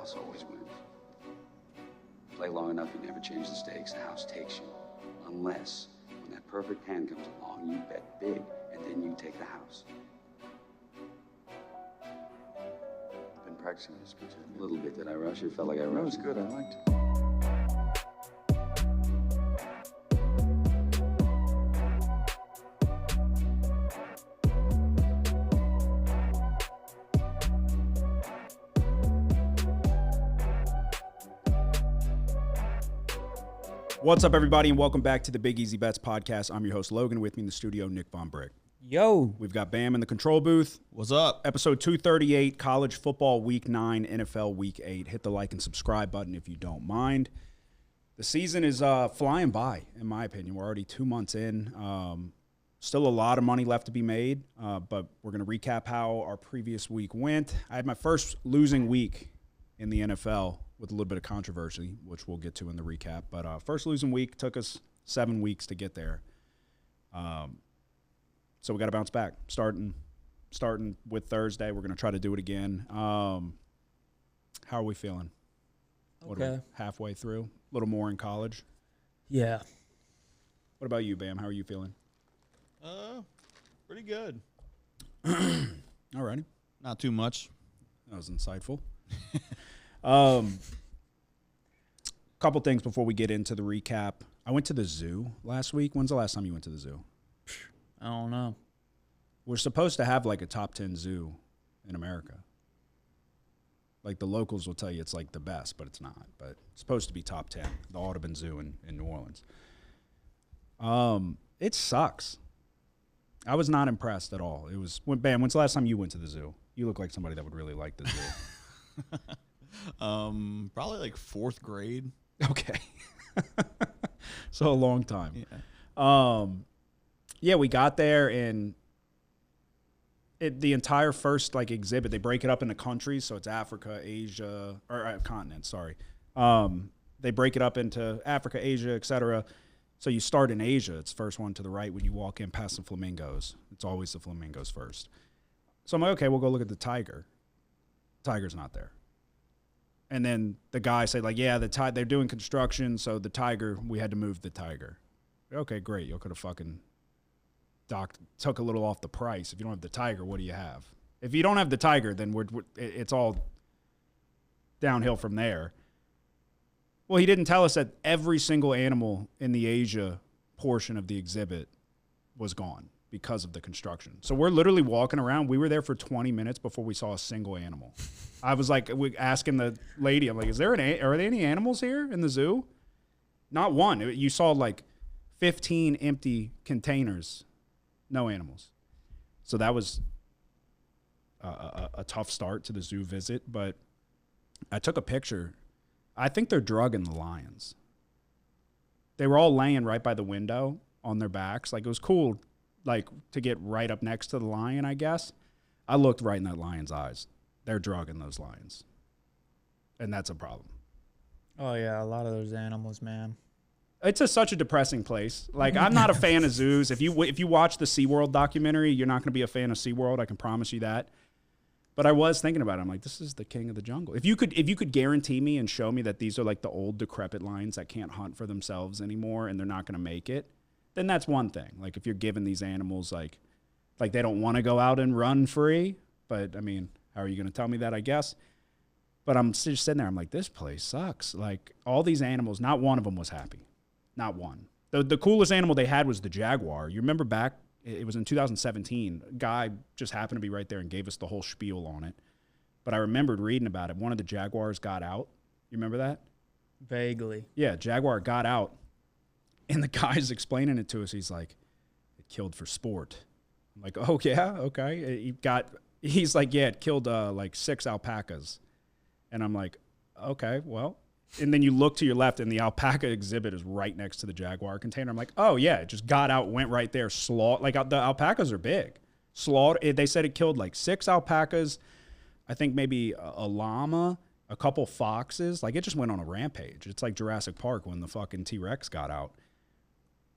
house always wins. Play long enough, you never change the stakes, the house takes you. Unless, when that perfect hand comes along, you bet big, and then you take the house. I've been practicing this speech a little bit. Did I rush it? Felt like I rushed. That was good, I liked it. What's up, everybody, and welcome back to the Big Easy Bets podcast. I'm your host, Logan. With me in the studio, Nick Von Brick. Yo. We've got Bam in the control booth. What's up? Episode 238, College Football Week 9, NFL Week 8. Hit the like and subscribe button if you don't mind. The season is flying by, in my opinion. We're already 2 months in. Still a lot of money left to be made, but we're going to recap how our previous week went. I had my first losing week in the NFL with a little bit of controversy, which we'll get to in the recap. But first losing week took us 7 weeks to get there. So we got to bounce back. Starting with Thursday, we're going to try to do it again. How are we feeling? What are we, halfway through? A little more in college? Yeah. What about you, Bam? How are you feeling? Pretty good. All righty. Not too much. That was insightful. Couple things before we get into the recap. I went to the zoo last week. When's the last time you went to the zoo? I don't know. We're supposed to have like a top 10 zoo in America. Like the locals will tell you it's like the best, but it's not. But it's supposed to be top 10, the Audubon Zoo in New Orleans. It sucks. I was not impressed at all. It was, Bam, when's the last time you went to the zoo? You look like somebody that would really like the zoo. Probably like fourth grade. Okay. So a long time. Yeah. Yeah, we got there and the entire first like exhibit, they break it up into countries. So it's Africa, Asia, or continents, sorry. They break it up into Africa, Asia, etc. So you start in Asia. It's the first one to the right when you walk in past the flamingos. It's always the flamingos first. So I'm like, okay, we'll go look at the tiger. Tiger's not there. And then the guy said, like, yeah, they're doing construction, so the tiger, we had to move the tiger. Okay, great. You could have fucking took a little off the price. If you don't have the tiger, what do you have? If you don't have the tiger, then it's all downhill from there. Well, he didn't tell us that every single animal in the Asia portion of the exhibit was gone because of the construction. So we're literally walking around. We were there for 20 minutes before we saw a single animal. I was like, asking the lady, I'm like, are there any animals here in the zoo? Not one. You saw like 15 empty containers, no animals. So that was a tough start to the zoo visit, but I took a picture. I think they're drugging the lions. They were all laying right by the window on their backs. Like, it was cool, like, to get right up next to the lion, I guess. I looked right in that lion's eyes. They're drugging those lions. And that's a problem. Oh, yeah, a lot of those animals, man. It's such a depressing place. Like, I'm not a fan of zoos. If you watch the SeaWorld documentary, you're not going to be a fan of SeaWorld. I can promise you that. But I was thinking about it. I'm like, this is the king of the jungle. If you could guarantee me and show me that these are like the old decrepit lions that can't hunt for themselves anymore and they're not going to make it, then that's one thing. Like, if you're giving these animals like they don't want to go out and run free, but I mean, how are you going to tell me that, I guess? But I'm just sitting there. I'm like, this place sucks. Like, all these animals, not one of them was happy. Not one. The coolest animal they had was the jaguar. You remember back, it was in 2017. A guy just happened to be right there and gave us the whole spiel on it. But I remembered reading about it. One of the jaguars got out. You remember that? Vaguely. Yeah, jaguar got out. And the guy's explaining it to us. He's like, it killed for sport. I'm like, oh, yeah? Okay. He's like, yeah, it killed like 6 alpacas. And I'm like, okay, well. And then you look to your left, and the alpaca exhibit is right next to the jaguar container. I'm like, oh, yeah, it just got out, went right there, like, the alpacas are big. They said it killed like 6 alpacas, I think maybe a llama, a couple foxes. Like, it just went on a rampage. It's like Jurassic Park when the fucking T-Rex got out.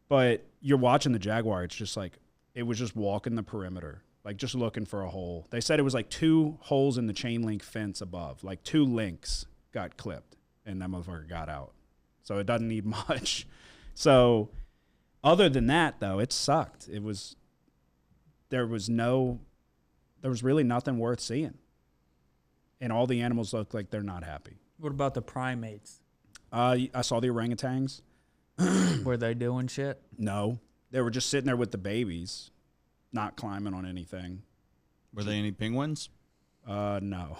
But you're watching the jaguar, it's just like, it was just walking the perimeter, like just looking for a hole. They said it was like 2 holes in the chain link fence above, like 2 links got clipped, and that motherfucker got out. So it doesn't need much. So other than that, though, it sucked. There was really nothing worth seeing. And all the animals look like they're not happy. What about the primates? I saw the orangutans. Were they doing shit? No. They were just sitting there with the babies, not climbing on anything. Were they any penguins? No.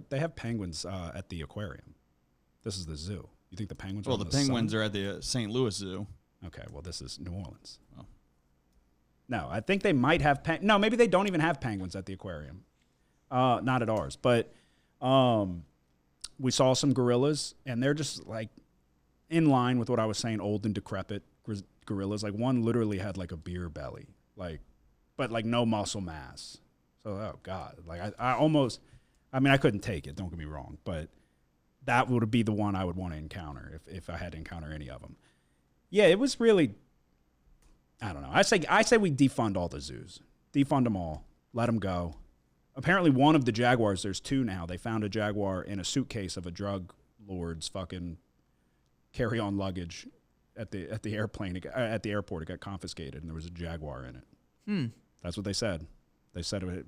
They have penguins at the aquarium. This is the zoo. You think the penguins are Well, on the the penguins sun? are at the St. Louis Zoo. Okay, well, this is New Orleans. Oh. No, I think they might have no, maybe they don't even have penguins at the aquarium. Not at ours. But we saw some gorillas, and they're just like in line with what I was saying, old and decrepit gorillas. Like one literally had like a beer belly, but no muscle mass. So, oh God, like I couldn't take it. Don't get me wrong, but that would be the one I would want to encounter if I had to encounter any of them. Yeah, it was really, I don't know. I say we defund all the zoos. Defund them all. Let them go. Apparently one of the jaguars, there's two now. They found a jaguar in a suitcase of a drug lord's fucking carry-on luggage at the airplane. At the airport, it got confiscated, and there was a jaguar in it. That's what they said. They said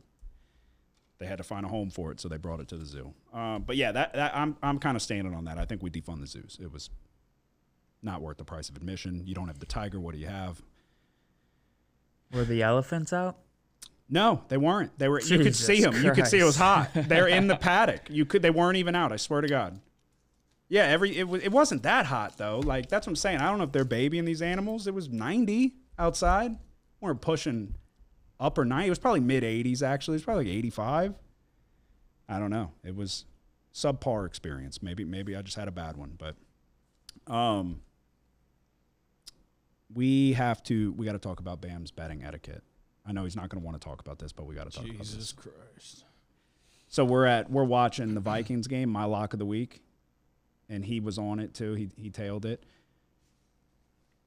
they had to find a home for it, so they brought it to the zoo. But yeah, that I'm kind of standing on that. I think we defund the zoos. It was not worth the price of admission. You don't have the tiger. What do you have? Were the elephants out? No, they weren't. They were. You could Jesus see them. You could see it was Christ. hot. They're in the paddock. They weren't even out. I swear to God. Yeah, it wasn't that hot though. Like that's what I'm saying. I don't know if they're babying these animals. It was 90 outside. We weren't pushing upper 90. It was probably mid 80s actually. It was probably like 85. I don't know. It was subpar experience. Maybe I just had a bad one, but we got to talk about Bam's betting etiquette. I know he's not going to want to talk about this, but we got to talk about this. Jesus Christ. So we're watching the Vikings game, my lock of the week, and he was on it too. He tailed it.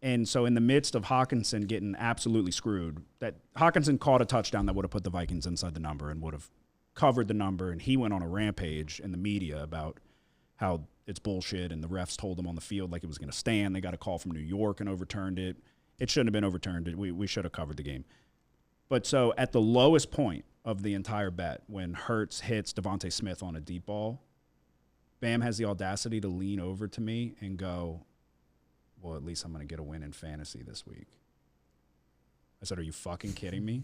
And so in the midst of Hawkinson getting absolutely screwed, that Hawkinson caught a touchdown that would have put the Vikings inside the number and would have covered the number, and he went on a rampage in the media about how it's bullshit and the refs told him on the field like it was going to stand. They got a call from New York and overturned it. It shouldn't have been overturned. We should have covered the game. But so at the lowest point of the entire bet, when Hurts hits Devontae Smith on a deep ball, Bam has the audacity to lean over to me and go, well, at least I'm going to get a win in fantasy this week. I said, are you fucking kidding me?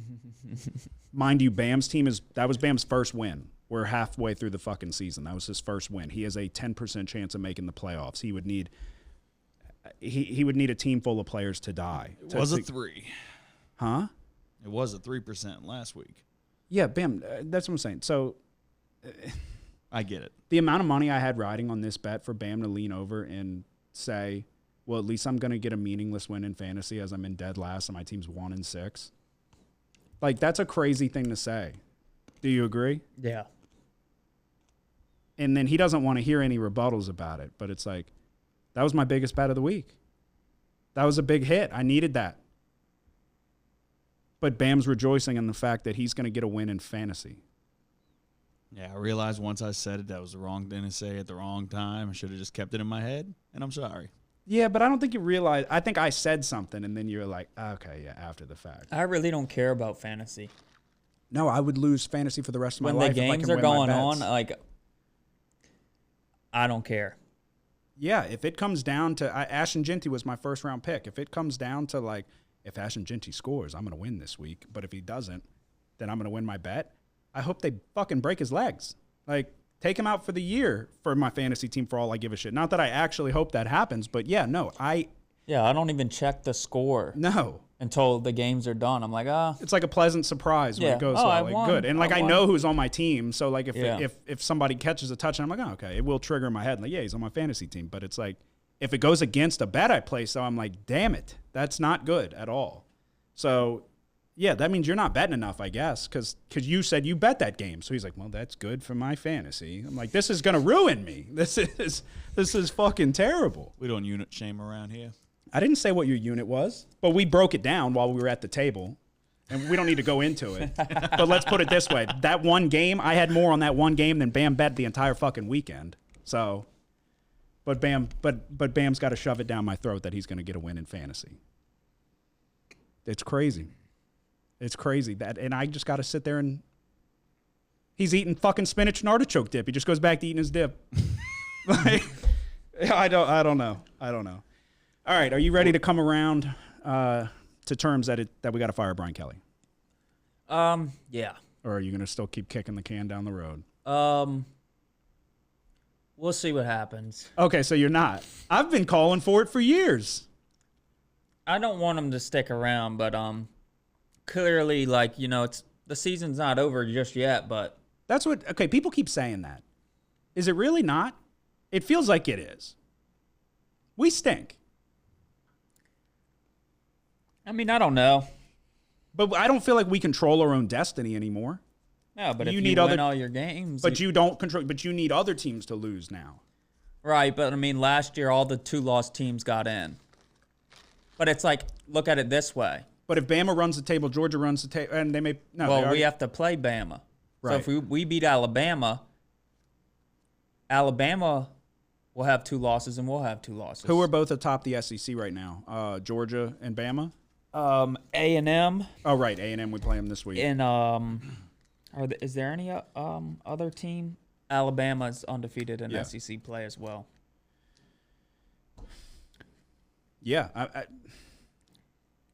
Mind you, that was Bam's first win. We're halfway through the fucking season. That was his first win. He has a 10% chance of making the playoffs. He would need a team full of players to die. It was a 3. Huh? It was a 3% last week. Yeah, Bam, that's what I'm saying. So I get it. the amount of money I had riding on this bet for Bam to lean over and say, well, at least I'm going to get a meaningless win in fantasy as I'm in dead last and my team's 1-6. Like, that's a crazy thing to say. Do you agree? Yeah. And then he doesn't want to hear any rebuttals about it. But it's like, that was my biggest bet of the week. That was a big hit. I needed that. But Bam's rejoicing in the fact that he's going to get a win in fantasy. Yeah, I realized once I said it, that was the wrong thing to say at the wrong time. I should have just kept it in my head, and I'm sorry. Yeah, but I don't think you realize. I think I said something, and then you're like, okay, yeah, after the fact. I really don't care about fantasy. No, I would lose fantasy for the rest of my When life. the if I games can are win my going on, bets. like, I don't care. Yeah, if it comes down to Ashton Ginty was my first round pick. If it comes down to like, if Ashton Ginty scores, I'm going to win this week. But if he doesn't, then I'm going to win my bet. I hope they fucking break his legs. Like, take him out for the year for my fantasy team for all I give a shit. Not that I actually hope that happens, but yeah, no, Yeah, I don't even check the score no. until the games are done. I'm like, It's like a pleasant surprise when Yeah. it goes Oh, well. I Like, won. good. And like I I won. know who's on my team, so like Yeah. if somebody catches a touchdown, I'm like, oh, okay, it will trigger in my head. Like, yeah, he's on my fantasy team. But it's like if it goes against a bet I place, so I'm like, damn it, that's not good at all. So yeah, that means you're not betting enough, I guess, because you said you bet that game. So he's like, well, that's good for my fantasy. I'm like, this is gonna ruin me. This is fucking terrible. We don't unit shame around here. I didn't say what your unit was, but we broke it down while we were at the table. And we don't need to go into it. But let's put it this way. That one game, I had more on that one game than Bam bet the entire fucking weekend. So, but Bam's got to shove it down my throat that he's going to get a win in fantasy. It's crazy. It's crazy. And I just got to sit there and he's eating fucking spinach and artichoke dip. He just goes back to eating his dip. Like, I don't know. All right, are you ready to come around to terms that we got to fire Brian Kelly? Yeah. Or are you going to still keep kicking the can down the road? We'll see what happens. Okay, so you're not. I've been calling for it for years. I don't want him to stick around, but clearly, like, it's the season's not over just yet, but That's what, okay, people keep saying that. Is it really not? It feels like it is. We stink. I mean, I don't know. But I don't feel like we control our own destiny anymore. No, but You if need you other- win all your games. But you don't control, but you need other teams to lose now. Right, but I mean, last year all the 2-loss teams got in. But it's like, look at it this way. But if Bama runs the table, Georgia runs the table, and they may, no. Well, they we have to play Bama. Right. So if we beat Alabama will have 2 losses and we'll have 2 losses. Who are both atop the SEC right now? Georgia and Bama? A&M Oh, right. A&M, we play them this week. and is there any other team? Alabama's undefeated in Yeah. SEC play as well. Yeah.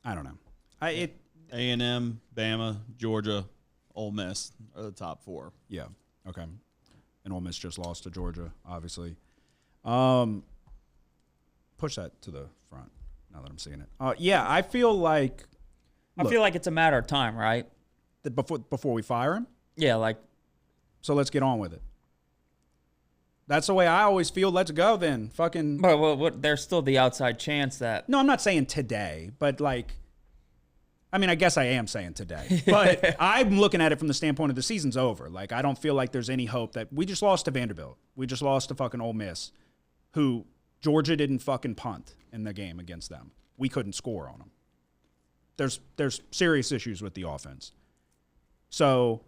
I don't know. A&M, Bama, Georgia, Ole Miss are the top 4. Yeah. Okay. And Ole Miss just lost to Georgia, obviously. Push that to the front now that I'm seeing it. Yeah, I feel like I feel like it's a matter of time, right? before we fire him. Yeah, like So let's get on with it. That's the way I always feel. Let's go then. Fucking. but there's still the outside chance that No, I'm not saying today, but like, I mean, I guess I am saying today, but I'm looking at it from the standpoint of the season's over. Like, I don't feel like there's any hope that we just lost to Vanderbilt. We just lost to fucking Ole Miss, who Georgia didn't fucking punt in the game against them. We couldn't score on them. There's serious issues with the offense. So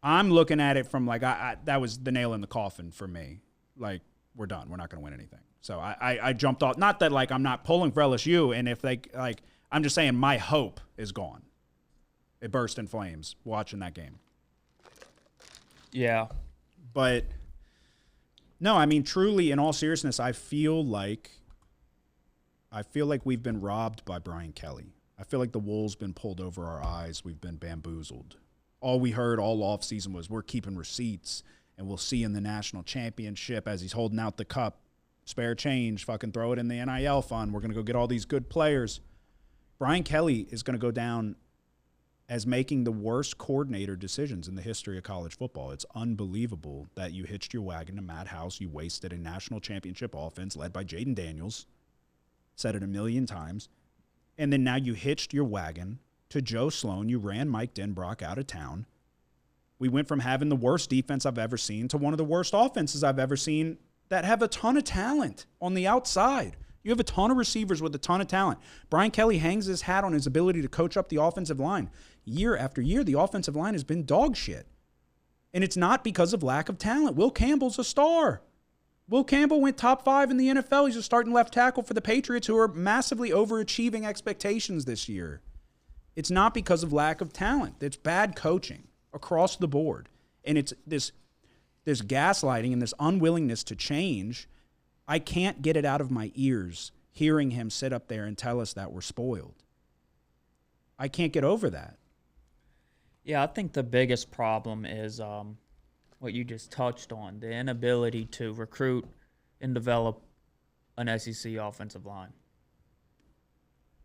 I'm looking at it from like, that was the nail in the coffin for me. Like, we're done. We're not going to win anything. So I jumped off. Not that like I'm not pulling for LSU, and if they like, I'm just saying my hope is gone. It burst in flames watching that game. yeah. But no, I mean, truly, in all seriousness, I feel like we've been robbed by Brian Kelly. I feel like the wool's been pulled over our eyes. We've been bamboozled. All we heard all offseason was we're keeping receipts, and we'll see in the national championship as he's holding out the cup. Spare change, fucking throw it in the NIL fund. We're going to go get all these good players. Brian Kelly is going to go down as making the worst coordinator decisions in the history of college football. It's unbelievable that you hitched your wagon to Matt House. You wasted a national championship offense led by Jaden Daniels. Said it a million times. And then now you hitched your wagon to Joe Sloan. You ran Mike Denbrock out of town. We went from having the worst defense I've ever seen to one of the worst offenses I've ever seen that have a ton of talent on the outside. You have a ton of receivers with a ton of talent. Brian Kelly hangs his hat on his ability to coach up the offensive line. Year after year, the offensive line has been dog shit. And it's not because of lack of talent. Will Campbell's a star. Will Campbell went top 5 in the NFL. He's a starting left tackle for the Patriots, who are massively overachieving expectations this year. It's not because of lack of talent. It's bad coaching across the board. And it's this gaslighting and this unwillingness to change. I can't get it out of my ears hearing him sit up there and tell us that we're spoiled. I can't get over that. Yeah, I think the biggest problem is what you just touched on, the inability to recruit and develop an SEC offensive line.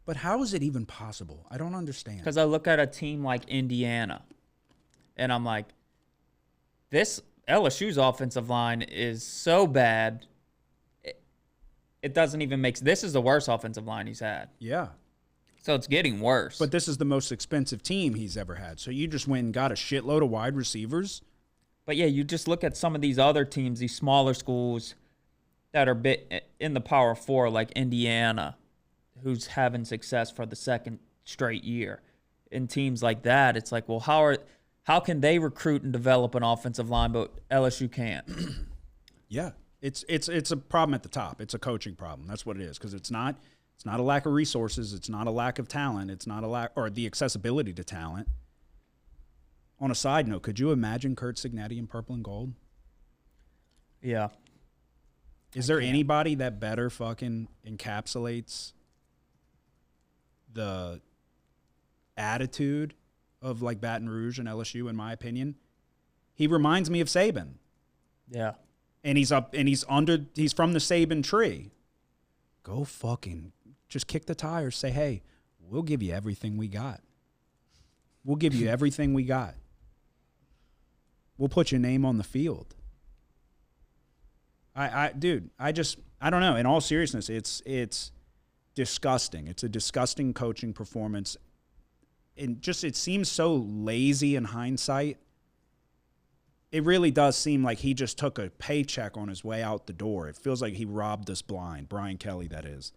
But how is it even possible? I don't understand. Because I look at a team like Indiana, and I'm like, this LSU's offensive line is so bad, it doesn't even make – this is the worst offensive line he's had. Yeah. So it's getting worse. But this is the most expensive team he's ever had. So you just went and got a shitload of wide receivers. But, yeah, you just look at some of these other teams, these smaller schools that are in the Power 4, like Indiana, who's having success for the second straight year. in teams like that, it's like, well, how can they recruit and develop an offensive line, but LSU can't? Yeah, it's a problem at the top. It's a coaching problem. That's what it is, because it's not a lack of resources. It's not a lack of talent. It's not a lack or the accessibility to talent. On a side note, could you imagine Kurt Signetti in purple and gold? Yeah. Is there anybody that better fucking encapsulates the attitude of like Baton Rouge and LSU, in my opinion? He reminds me of Saban. Yeah. And he's from the Saban tree. Go fucking just kick the tires. Say, hey, we'll give you everything we got. We'll give you everything we got. We'll put your name on the field. Dude, I don't know. In all seriousness, it's disgusting. It's a disgusting coaching performance. And it seems so lazy in hindsight. It really does seem like he just took a paycheck on his way out the door. It feels like he robbed us blind. Brian Kelly, that is.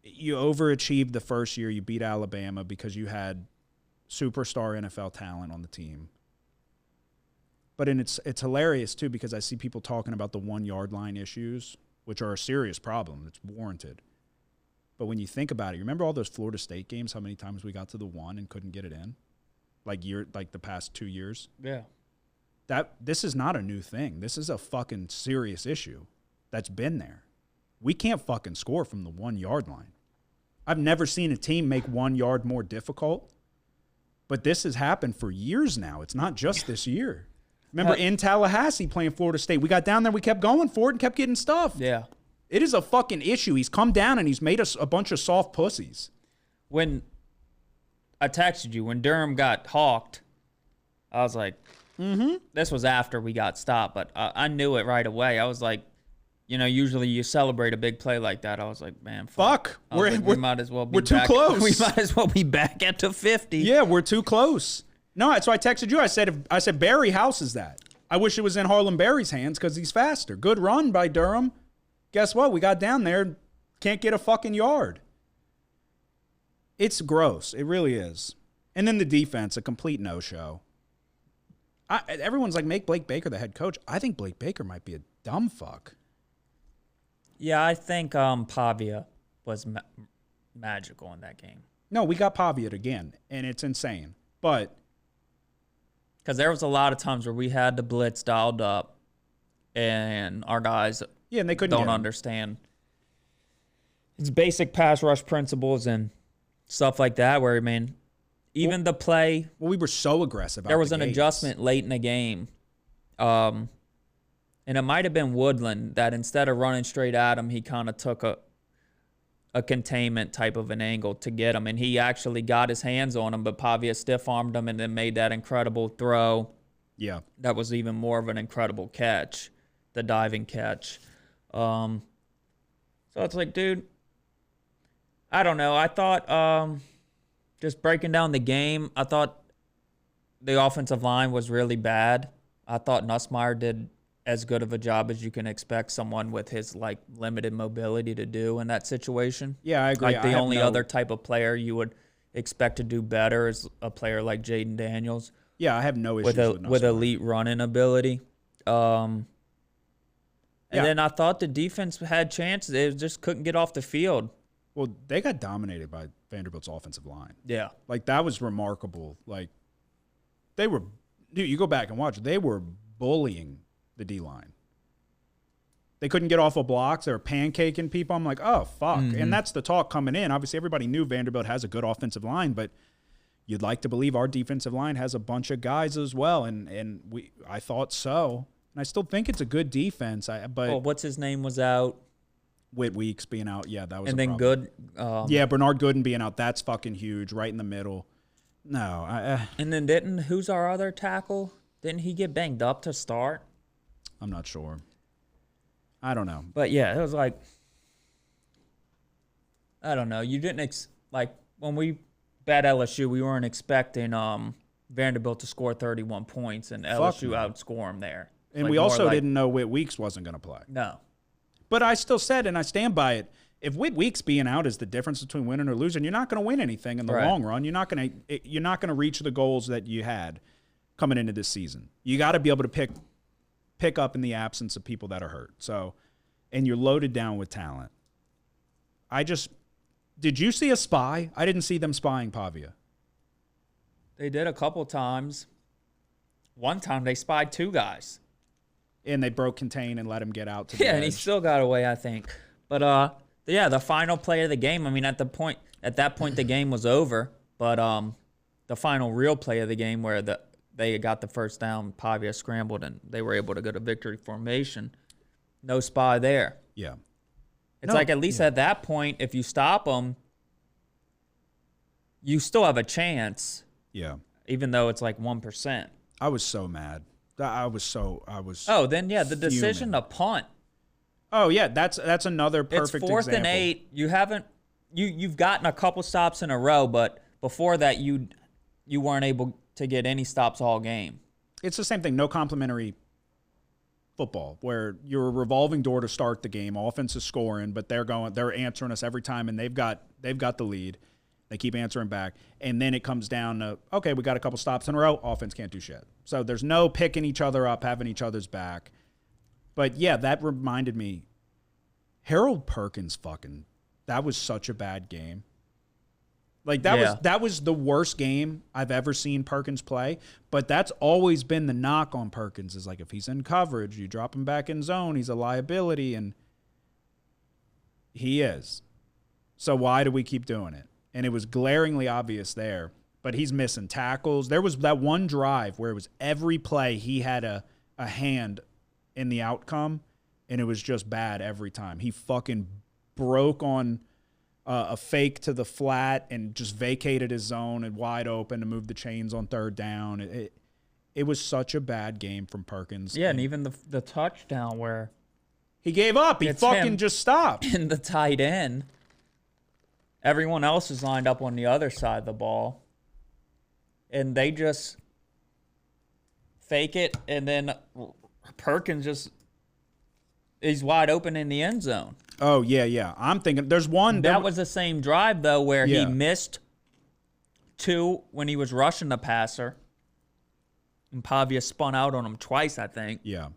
You overachieved the first year. You beat Alabama because you had superstar NFL talent on the team. But it's hilarious, too, because I see people talking about the 1 yard line issues, which are a serious problem. It's warranted. But when you think about it, you remember all those Florida State games, how many times we got to the 1 and couldn't get it in? Like the past 2 years? Yeah. This is not a new thing. This is a fucking serious issue that's been there. We can't fucking score from the 1 yard line. I've never seen a team make 1 yard more difficult, but this has happened for years now. It's not just this year. Remember in Tallahassee playing Florida State, we got down there, we kept going for it and kept getting stuffed. Yeah. It is a fucking issue. He's come down and he's made us a bunch of soft pussies. When I texted you, when Durham got hawked, I was like, this was after we got stopped, but I knew it right away. I was like, usually you celebrate a big play like that. I was like, man, fuck. We might as well be we're too back. close. We might as well be back at the 50. Yeah, we're too close. No, so I texted you. I said Barry houses that. I wish it was in Harlem Barry's hands because he's faster. Good run by Durham. Guess what? We got down there, can't get a fucking yard. It's gross. It really is. And then the defense, a complete no-show. Everyone's like, make Blake Baker the head coach. I think Blake Baker might be a dumb fuck. Yeah, I think Pavia was magical in that game. No, we got Pavia again, and it's insane. But because there was a lot of times where we had the blitz dialed up, and our guys and they couldn't don't understand it's basic pass rush principles and stuff like that. Where even the play. Well, we were so aggressive. There was an adjustment late in the game, and it might have been Woodland that instead of running straight at him, he kind of took a containment type of an angle to get him, and he actually got his hands on him, but Pavia stiff-armed him and then made that incredible throw. Yeah. That was even more of an incredible catch, the diving catch. So it's like, dude, I don't know. I thought just breaking down the game, I thought the offensive line was really bad. I thought Nussmeier did as good of a job as you can expect someone with his limited mobility to do in that situation. Yeah, I agree. The only other type of player you would expect to do better is a player like Jaden Daniels. Yeah, I have no issues with elite running ability. And then I thought the defense had chances. They just couldn't get off the field. Well, they got dominated by Vanderbilt's offensive line. Yeah. That was remarkable. They were, dude, you go back and watch, they were bullying the D-line. They couldn't get off of blocks. They were pancaking people. I'm like, oh, fuck. Mm-hmm. And that's the talk coming in. Obviously, everybody knew Vanderbilt has a good offensive line, but you'd like to believe our defensive line has a bunch of guys as well, and I thought so. And I still think it's a good defense. But what's his name was out? Whit Weeks being out. Yeah, that was and a then problem. Good. Bernard Gooden being out. That's fucking huge, right in the middle. No. And then who's our other tackle? Didn't he get banged up to start? I'm not sure. I don't know. But yeah, it was I don't know. You didn't when we bet LSU, we weren't expecting Vanderbilt to score 31 points and LSU outscore them there. And we also didn't know Whit Weeks wasn't going to play. No. But I still said, and I stand by it, if Weeks being out is the difference between winning or losing, you're not going to win anything in the long run. You're not going to reach the goals that you had coming into this season. You got to be able to pick up in the absence of people that are hurt. So, and you're loaded down with talent. Did you see a spy? I didn't see them spying Pavia. They did a couple times. One time they spied 2 guys. And they broke contain and let him get out to the edge. And he still got away, I think. But yeah, the final play of the game. I mean, at that point, the game was over. But the final real play of the game, where they got the first down, Pavia scrambled, and they were able to go to victory formation. No spy there. Yeah. It's like at least at that point, if you stop them, you still have a chance. Yeah. Even though it's like 1%. I was so mad. Oh, then yeah, the decision to punt. Oh yeah, that's another perfect example. It's 4th and 8. You've gotten a couple stops in a row, but before that you weren't able to get any stops all game. It's the same thing. No complimentary football where you're a revolving door to start the game. Offense is scoring, but they're answering us every time, and they've got the lead. They keep answering back, and then it comes down to, okay, we got a couple stops in a row. Offense can't do shit. So there's no picking each other up, having each other's back. But yeah, that reminded me, Harold Perkins that was such a bad game. Like that was the worst game I've ever seen Perkins play. But that's always been the knock on Perkins, is like if he's in coverage, you drop him back in zone, he's a liability, and he is. So why do we keep doing it? And it was glaringly obvious there. But he's missing tackles. There was that one drive where it was every play he had a hand in the outcome, and it was just bad every time. He fucking broke on a fake to the flat and just vacated his zone and wide open to move the chains on 3rd down. It was such a bad game from Perkins. Yeah, and even the touchdown where he gave up. He fucking just stopped. In the tight end. Everyone else is lined up on the other side of the ball. And they just fake it, and then Perkins he's wide open in the end zone. Oh, yeah. I'm thinking there's one. That was the same drive, though, where he missed 2 when he was rushing the passer. And Pavia spun out on him twice, I think. Yeah.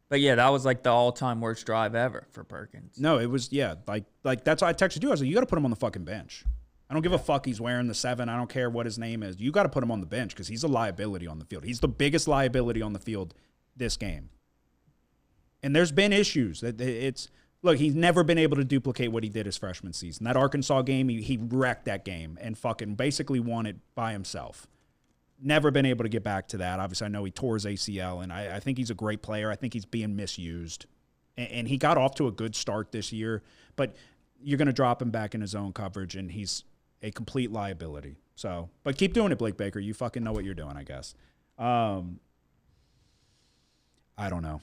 But yeah, that was like the all-time worst drive ever for Perkins. No, it was, like that's why I texted you. I was like, you got to put him on the fucking bench. I don't give a fuck he's wearing the 7. I don't care what his name is. You got to put him on the bench because he's a liability on the field. He's the biggest liability on the field this game. And there's been issues. Look, he's never been able to duplicate what he did his freshman season. That Arkansas game, he wrecked that game and fucking basically won it by himself. Never been able to get back to that. Obviously, I know he tore his ACL, and I think he's a great player. I think he's being misused. And he got off to a good start this year, but you're going to drop him back in his own coverage, and he's a complete liability. So, but keep doing it, Blake Baker. You fucking know what you're doing, I guess. I don't know.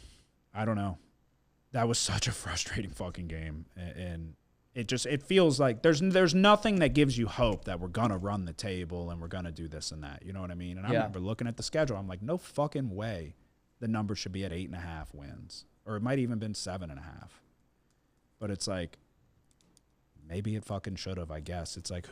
That was such a frustrating fucking game, and it feels like there's nothing that gives you hope that we're gonna run the table and we're gonna do this and that. You know what I mean? And I remember looking at the schedule. I'm like, no fucking way, the number should be at 8.5 wins, or it might even been 7.5. But it's like, maybe it fucking should have. I guess it's like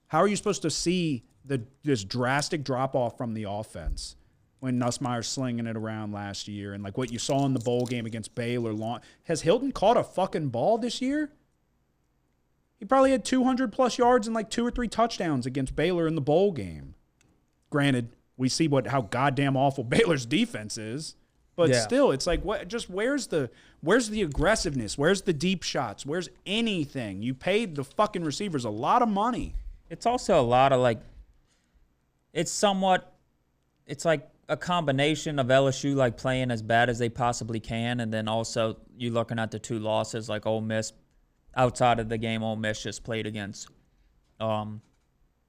how are you supposed to see this drastic drop off from the offense when Nussmeier's slinging it around last year, and like what you saw in the bowl game against Baylor? Has Hilton caught a fucking ball this year? He probably had 200+ yards and like 2 or 3 touchdowns against Baylor in the bowl game. Granted, we see how goddamn awful Baylor's defense is, but still, it's like, what? Just where's the aggressiveness? Where's the deep shots? Where's anything? You paid the fucking receivers a lot of money. It's also a lot of like, it's like a combination of LSU like playing as bad as they possibly can, and then also you looking at the 2 losses, like Ole Miss. Outside of the game Ole Miss just played against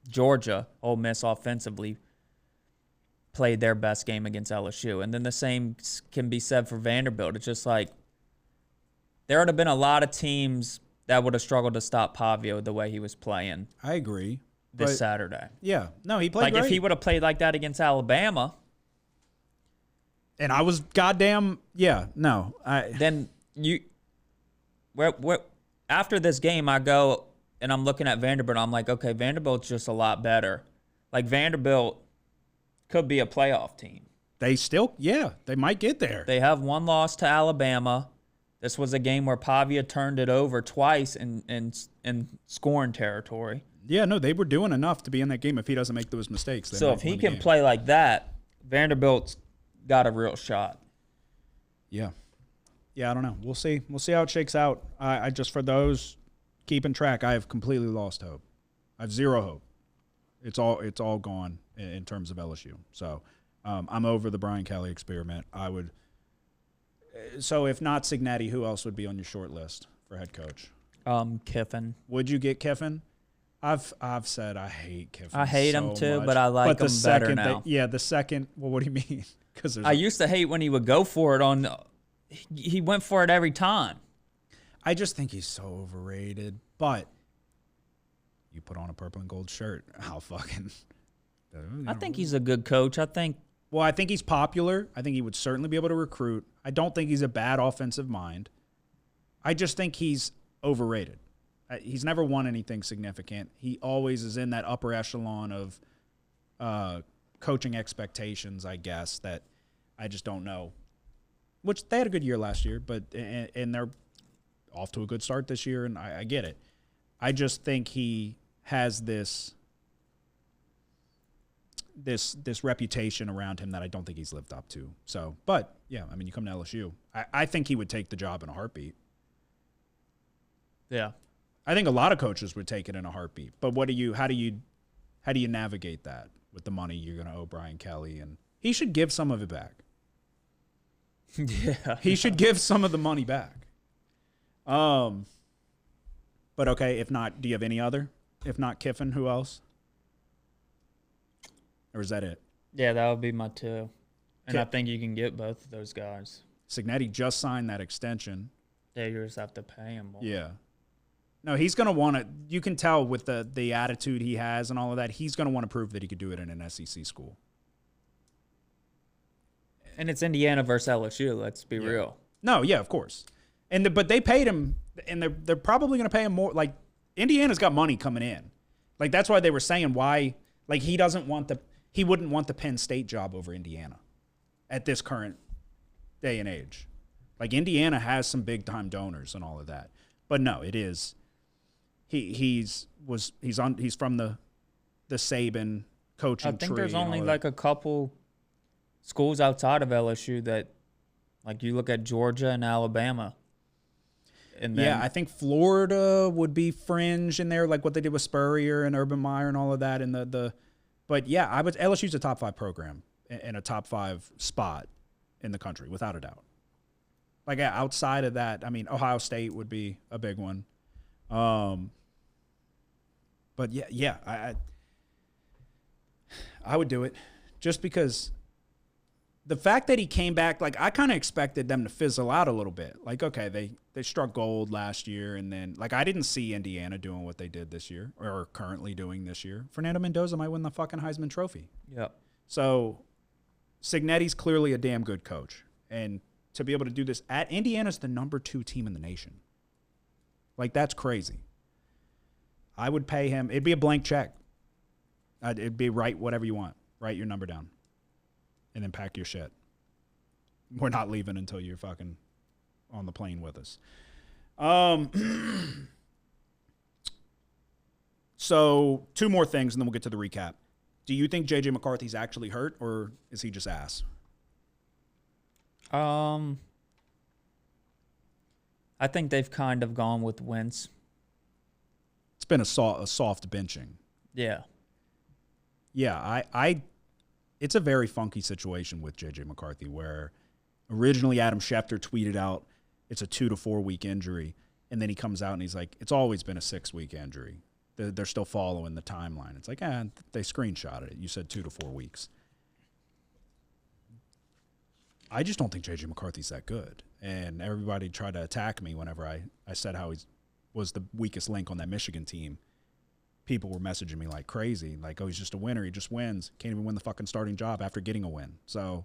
Georgia, Ole Miss offensively played their best game against LSU. And then the same can be said for Vanderbilt. It's just like there would have been a lot of teams that would have struggled to stop Pavia the way he was playing. I agree. This Saturday. Yeah. No, he played great. If he would have played like that against Alabama. And I was goddamn, then after this game, I go and I'm looking at Vanderbilt. I'm like, okay, Vanderbilt's just a lot better. Like, Vanderbilt could be a playoff team. They still, they might get there. They have one loss to Alabama. This was a game where Pavia turned it over twice in scoring territory. Yeah, no, they were doing enough to be in that game if he doesn't make those mistakes. So if he can play like that, Vanderbilt's got a real shot. Yeah. Yeah, I don't know. We'll see. We'll see how it shakes out. I just, for those keeping track, I have completely lost hope. I have zero hope. It's all gone in terms of LSU. So I'm over the Brian Kelly experiment. So if not Cignetti, who else would be on your short list for head coach? Kiffin. Would you get Kiffin? I've said I hate Kiffin. I hate him too, much. but I like him better now. The second. Well, what do you mean? Because I used to hate when he would go for it he went for it every time. I just think he's so overrated. But you put on a purple and gold shirt, I'll fucking. I think he's a good coach. I think he's popular. I think he would certainly be able to recruit. I don't think he's a bad offensive mind. I just think he's overrated. He's never won anything significant. He always is in that upper echelon of coaching expectations, I guess, that I just don't know. Which they had a good year last year, but and they're off to a good start this year, and I get it. I just think he has this reputation around him that I don't think he's lived up to. So, but yeah, I mean, you come to LSU, I think he would take the job in a heartbeat. Yeah, I think a lot of coaches would take it in a heartbeat. But how do you navigate that with the money you're going to owe Brian Kelly? And he should give some of it back. Yeah, he should give some of the money back. But okay, if not, do you have any other? If not Kiffin, who else? Or is that it? Yeah, that would be my two. And I think you can get both of those guys. Cignetti just signed that extension. Yeah, you just have to pay him more. Yeah. No, he's going to want to – you can tell with the attitude he has and all of that, he's going to want to prove that he could do it in an SEC school. And it's Indiana versus LSU, let's be real. No, yeah, of course. But they paid him, and they're probably going to pay him more. Like, Indiana's got money coming in. Like, that's why they were saying why – like, he wouldn't want the Penn State job over Indiana at this current day and age. Like, Indiana has some big-time donors and all of that. But no, it is – He's from the Saban coaching tree. I think there's only like a couple schools outside of LSU that, like, you look at Georgia and Alabama. And then, I think Florida would be fringe in there, like what they did with Spurrier and Urban Meyer and all of that. And but yeah, LSU's a top 5 program and a top 5 spot in the country, without a doubt. Like, outside of that, I mean, Ohio State would be a big one. But yeah, I would do it just because the fact that he came back, like, I kind of expected them to fizzle out a little bit. Like, okay, they struck gold last year, and then, like, I didn't see Indiana doing what they did this year or are currently doing this year. Fernando Mendoza might win the fucking Heisman Trophy. Yep. So Cignetti's clearly a damn good coach, and to be able to do this at Indiana's the number 2 team in the nation. Like, that's crazy. I would pay him. It'd be a blank check. It'd be write whatever you want. Write your number down. And then pack your shit. We're not leaving until you're fucking on the plane with us. So 2 more things, and then we'll get to the recap. Do you think J.J. McCarthy's actually hurt, or is he just ass? I think they've kind of gone with Wentz. It's been a soft benching. Yeah. Yeah, it's a very funky situation with J.J. McCarthy where originally Adam Schefter tweeted out it's a 2 to 4 week injury, and then he comes out and he's like, it's always been a 6-week injury. They're still following the timeline. It's like, they screenshotted it. You said 2 to 4 weeks. I just don't think J.J. McCarthy's that good. And everybody tried to attack me whenever I said how he was the weakest link on that Michigan team. People were messaging me like crazy. Like, oh, he's just a winner. He just wins. Can't even win the fucking starting job after getting a win. So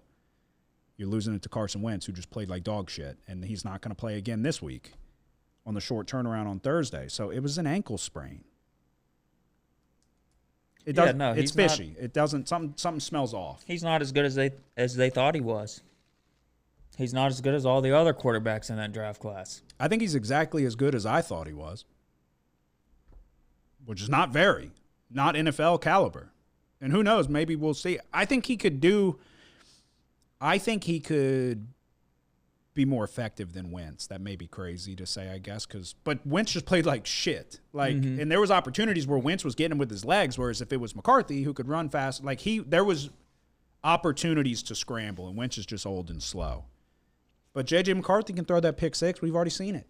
you're losing it to Carson Wentz, who just played like dog shit. And he's not going to play again this week. on the short turnaround on Thursday. So it was an ankle sprain. It doesn't. It's fishy. It doesn't. Something smells off. He's not as good as they thought he was. He's not as good as all the other quarterbacks in that draft class. I think he's exactly as good as I thought he was, which is not NFL caliber. And who knows? Maybe we'll see. I think he could be more effective than Wentz. That may be crazy to say, I guess, but Wentz just played like shit. And there was opportunities where Wentz was getting him with his legs, whereas if it was McCarthy who could run fast, there was opportunities to scramble, and Wentz is just old and slow. But J.J. McCarthy can throw that pick six. We've already seen it.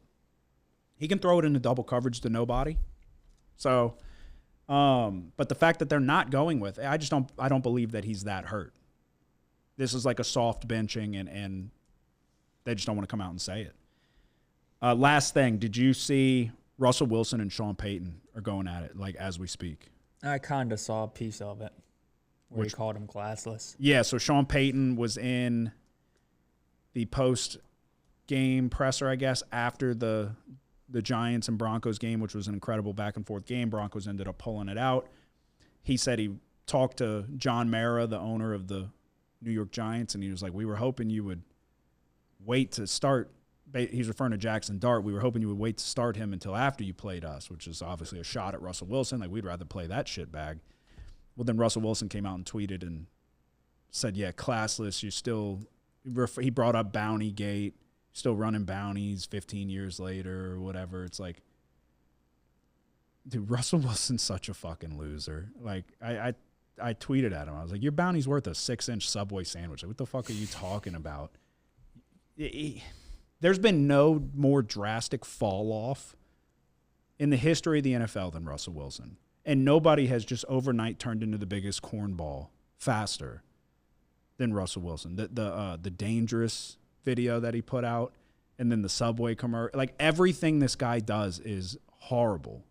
He can throw it into double coverage to nobody. So, but the fact that they're not going with it, I don't believe that he's that hurt. This is like a soft benching, and they just don't want to come out and say it. Last thing, did you see Russell Wilson and Sean Payton are going at it like as we speak? I kind of saw a piece of it where he called him classless. Yeah, so Sean Payton was in the post-game presser, I guess, after the Giants and Broncos game, which was an incredible back-and-forth game. Broncos ended up pulling it out. He said he talked to John Mara, the owner of the New York Giants, and he was like, we were hoping you would wait to start. He's referring to Jackson Dart. We were hoping you would wait to start him until after you played us, which is obviously a shot at Russell Wilson. Like, we'd rather play that shitbag. Well, then Russell Wilson came out and tweeted and said, yeah, classless, you still – he brought up Bounty Gate, still running bounties 15 years later or whatever. It's like, dude, Russell Wilson's such a fucking loser. Like, I tweeted at him. I was like, your bounty's worth a 6-inch Subway sandwich. Like, what the fuck are you talking about? There's been no more drastic fall off in the history of the NFL than Russell Wilson. And nobody has just overnight turned into the biggest cornball faster than Russell Wilson. The dangerous video that he put out, and then the Subway commercial. Like, everything this guy does is horrible.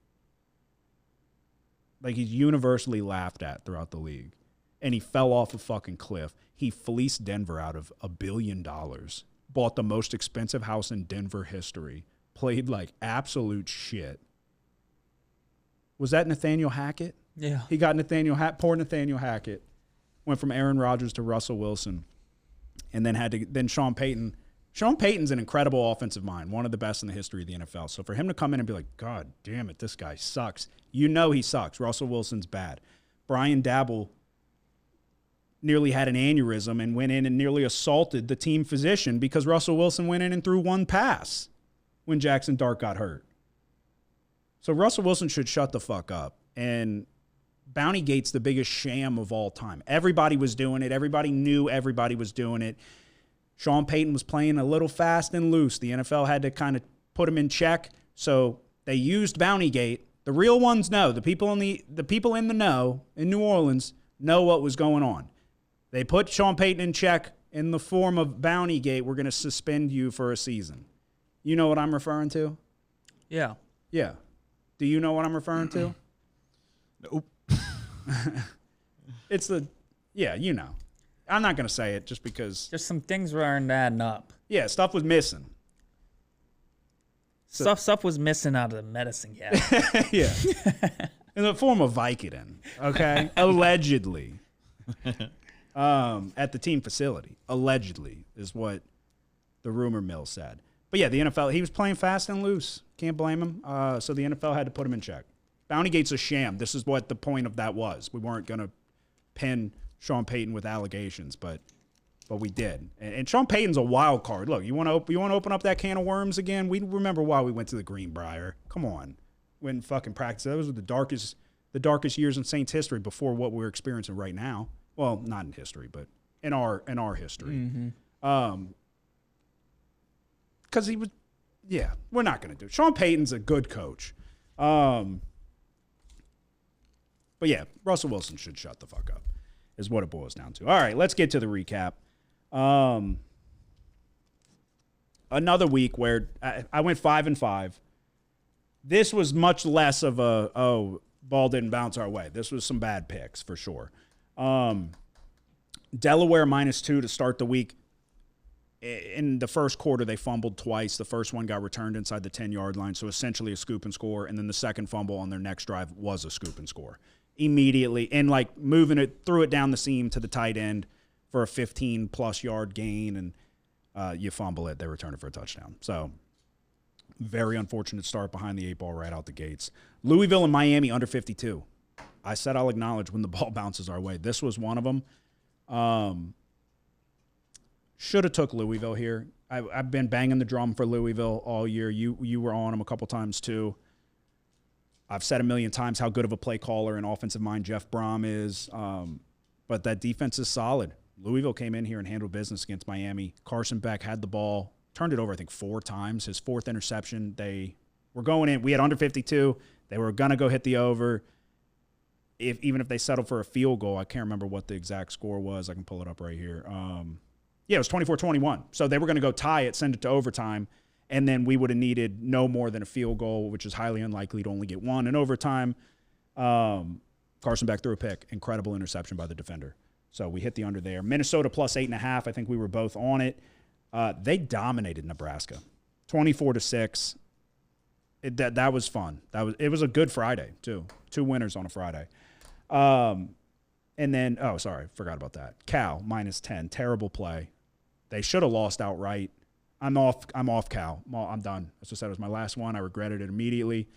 Like, he's universally laughed at throughout the league. And he fell off a fucking cliff. He fleeced Denver out of $1 billion. Bought the most expensive house in Denver history. Played like absolute shit. Was that Nathaniel Hackett? Yeah. He got poor Nathaniel Hackett. Went from Aaron Rodgers to Russell Wilson, and then Sean Payton. Sean Payton's an incredible offensive mind, one of the best in the history of the NFL. So for him to come in and be like, God damn it, this guy sucks. You know he sucks. Russell Wilson's bad. Brian Dabble nearly had an aneurysm and went in and nearly assaulted the team physician because Russell Wilson went in and threw one pass when Jackson Dart got hurt. So Russell Wilson should shut the fuck up. And Bounty Gate's the biggest sham of all time. Everybody was doing it. Everybody knew everybody was doing it. Sean Payton was playing a little fast and loose. The NFL had to kind of put him in check. So they used Bounty Gate. The real ones know. The people in the know in New Orleans know what was going on. They put Sean Payton in check in the form of Bounty Gate. We're going to suspend you for a season. You know what I'm referring to? Yeah. Yeah. Do you know what I'm referring to? Nope. You know. I'm not going to say it just because. Just some things weren't adding up. Yeah, stuff was missing. Stuff was missing out of the medicine cabinet. Yeah. In the form of Vicodin, okay? Allegedly. At the team facility. Allegedly is what the rumor mill said. But yeah, the NFL, he was playing fast and loose. Can't blame him. So the NFL had to put him in check. Bounty Gate's a sham. This is what the point of that was. We weren't going to pin Sean Payton with allegations, but we did. And Sean Payton's a wild card. Look, you want to open up that can of worms again? We remember why we went to the Greenbrier. Come on. When fucking practice. Those were the darkest years in Saints history before what we're experiencing right now. Well, not in history, but in our history. Mm-hmm. Because he was, yeah, we're not going to do it. Sean Payton's a good coach. But yeah, Russell Wilson should shut the fuck up, is what it boils down to. All right, let's get to the recap. Another week where I went 5-5. This was much less of ball didn't bounce our way. This was some bad picks for sure. Delaware -2 to start the week. in the first quarter, they fumbled twice. The first one got returned inside the 10-yard line, so essentially a scoop and score. And then the second fumble on their next drive was a scoop and score immediately. And, like, threw it down the seam to the tight end for a 15-plus yard gain, and you fumble it. They return it for a touchdown. So, very unfortunate start behind the 8 ball right out the gates. Louisville and Miami under 52. I said I'll acknowledge when the ball bounces our way. This was one of them. Should have took Louisville here. I've been banging the drum for Louisville all year. You were on them a couple times too. I've said a million times how good of a play caller and offensive mind Jeff Brom is. But that defense is solid. Louisville came in here and handled business against Miami. Carson Beck had the ball, turned it over, I think, 4 times. His 4th interception. They were going in. We had under 52. They were going to go hit the over. Even if they settled for a field goal, I can't remember what the exact score was. I can pull it up right here. Yeah, it was 24-21. So they were going to go tie it, send it to overtime, and then we would have needed no more than a field goal, which is highly unlikely to only get one in overtime. Carson Beck threw a pick. Incredible interception by the defender. So we hit the under there. Minnesota plus 8.5. I think we were both on it. They dominated Nebraska, 24-6. That was fun. It was a good Friday too. 2 winners on a Friday. And then forgot about that. Cal minus 10. Terrible play. They should have lost outright. I'm off Cal. I'm done. As I said, it was my last one. I regretted it immediately.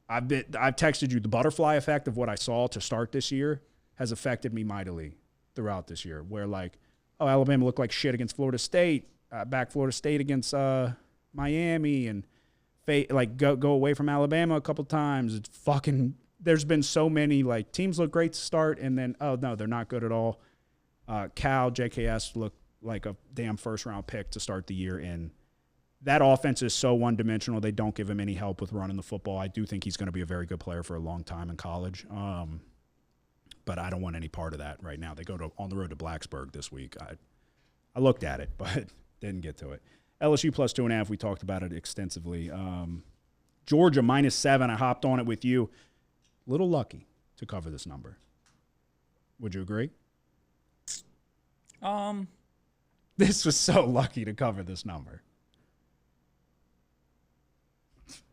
I've texted you the butterfly effect of what I saw to start this year has affected me mightily throughout this year. Where Alabama looked like shit against Florida State, back Florida State against Miami, and go away from Alabama a couple times. It's fucking. There's been so many teams look great to start, and then no, they're not good at all. Cal, JKS look like a damn first-round pick to start the year in. That offense is so one-dimensional. They don't give him any help with running the football. I do think he's going to be a very good player for a long time in college. But I don't want any part of that right now. They go on the road to Blacksburg this week. I looked at it, but didn't get to it. LSU plus 2.5. We talked about it extensively. Georgia minus 7. I hopped on it with you. Little lucky to cover this number. Would you agree? This was so lucky to cover this number.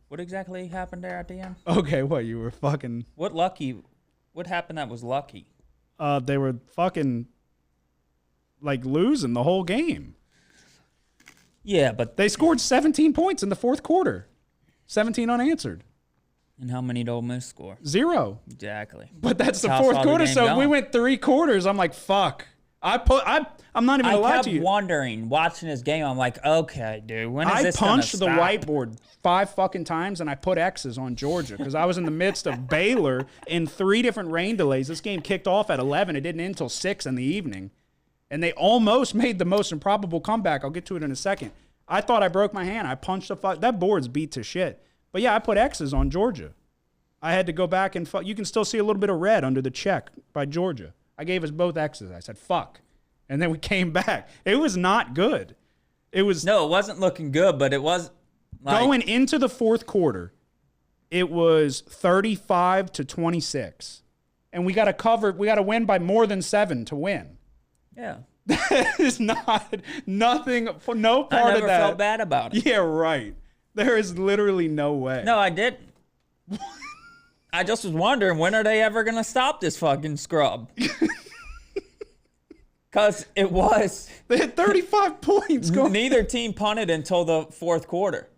What exactly happened there at the end? Okay, what, you were fucking... What happened that was lucky? They were fucking, losing the whole game. Yeah, but... They scored 17 points in the fourth quarter. 17 unanswered. And how many did Ole Miss score? 0. Exactly. But that's the fourth quarter, so we went 3 quarters. I'm like, fuck. I'm not even gonna lie to you. I kept wondering, watching this game, I'm like, okay, dude, when is this gonna punched the stop? whiteboard 5 fucking times, and I put X's on Georgia because I was in the midst of Baylor in 3 different rain delays. This game kicked off at 11. It didn't end until 6 in the evening. And they almost made the most improbable comeback. I'll get to it in a second. I thought I broke my hand. I punched that board's beat to shit. But, yeah, I put X's on Georgia. I had to go back and you can still see a little bit of red under the check by Georgia. I gave us both X's. I said, fuck. And then we came back. It was not good. It wasn't looking good, but it was going into the fourth quarter. It was 35-26. And we got to win by more than 7 to win. Yeah. That is nothing, for no part of that. I never felt bad about it. Yeah, right. There is literally no way. No, I didn't. I just was wondering, when are they ever going to stop this fucking scrub? Because it was. They had 35 points going. Neither team punted until the fourth quarter.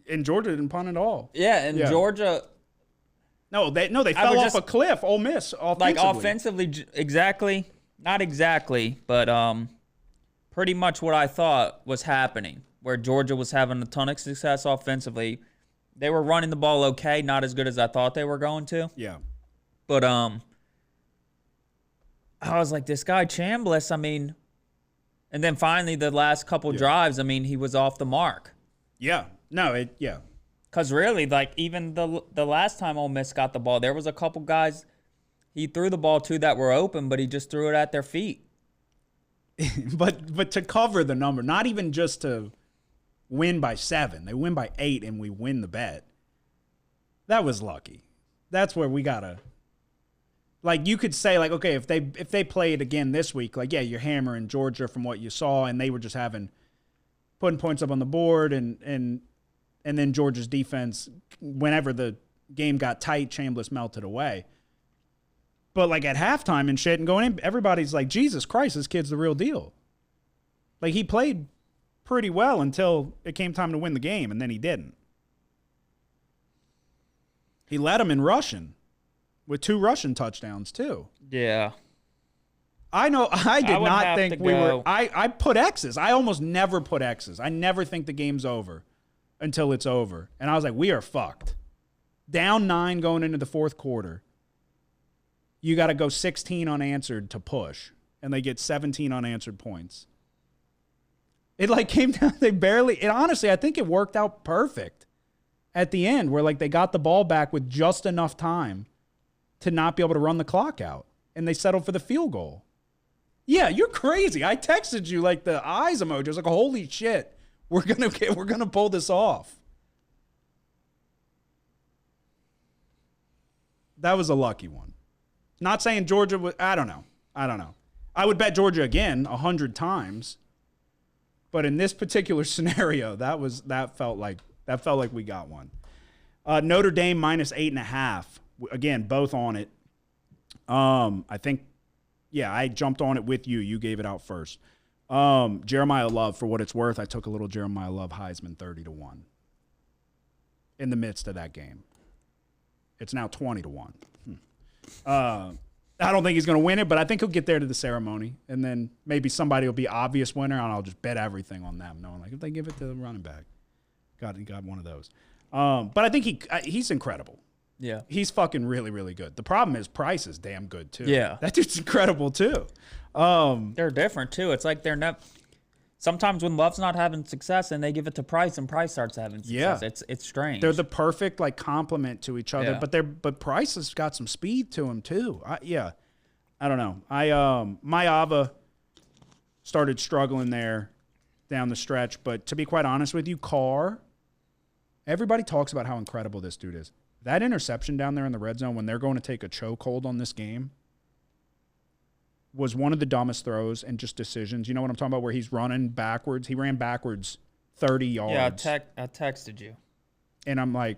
And Georgia didn't punt at all. Yeah, and Georgia. No, they fell off a cliff. Ole Miss offensively, exactly. Not exactly, but pretty much what I thought was happening, where Georgia was having a ton of success offensively. They were running the ball okay, not as good as I thought they were going to. Yeah. But I was like, this guy Chambliss, and then finally the last couple drives, he was off the mark. Yeah. No, Because really, even the last time Ole Miss got the ball, there was a couple guys he threw the ball to that were open, but he just threw it at their feet. but to cover the number, not even just to win by 7. They win by 8, and we win the bet. That was lucky. That's where we gotta. You could say, okay, if they play it again this week, you're hammering Georgia from what you saw, and they were just having putting points up on the board, and then Georgia's defense, whenever the game got tight, Chambliss melted away. But like at halftime and shit and going in, everybody's like, Jesus Christ, this kid's the real deal. Like he played pretty well until it came time to win the game, and then he didn't. He led him in rushing with 2 rushing touchdowns too. Yeah. I know. I did not think we go. were. I put X's. I almost never put X's. I never think the game's over until it's over. And I was like, we are fucked. Down 9 going into the fourth quarter. You got to go 16 unanswered to push, and they get 17 unanswered points. It like came down. They barely. And honestly, I think it worked out perfect at the end, where like they got the ball back with just enough time to not be able to run the clock out, and they settled for the field goal. Yeah, you're crazy. I texted you like the eyes emoji. I was like, holy shit, we're gonna pull this off. That was a lucky one. Not saying Georgia would. I don't know. I would bet Georgia again 100 times, but in this particular scenario, that felt like we got one. Notre Dame minus 8.5. Again, both on it. I think. Yeah, I jumped on it with you. You gave it out first. Jeremiah Love, for what it's worth, I took a little Jeremiah Love Heisman 30-1 in the midst of that game. It's now 20-1. I don't think he's going to win it, but I think he'll get there to the ceremony, and then maybe somebody will be obvious winner, and I'll just bet everything on them, knowing like if they give it to the running back, got one of those. But I think he's incredible. Yeah. He's fucking really, really good. The problem is Price is damn good, too. Yeah. That dude's incredible, too. They're different, too. It's like they're not – sometimes when Love's not having success and they give it to Price and Price starts having success. Yeah. It's strange. They're the perfect, like, complement to each other. Yeah. But Price has got some speed to him, too. I don't know. Mayava started struggling there down the stretch. But to be quite honest with you, Carr, everybody talks about how incredible this dude is. That interception down there in the red zone when they're going to take a chokehold on this game was one of the dumbest throws and just decisions. You know what I'm talking about, where he's running backwards? He ran backwards 30 yards. Yeah, I texted you. And I'm like,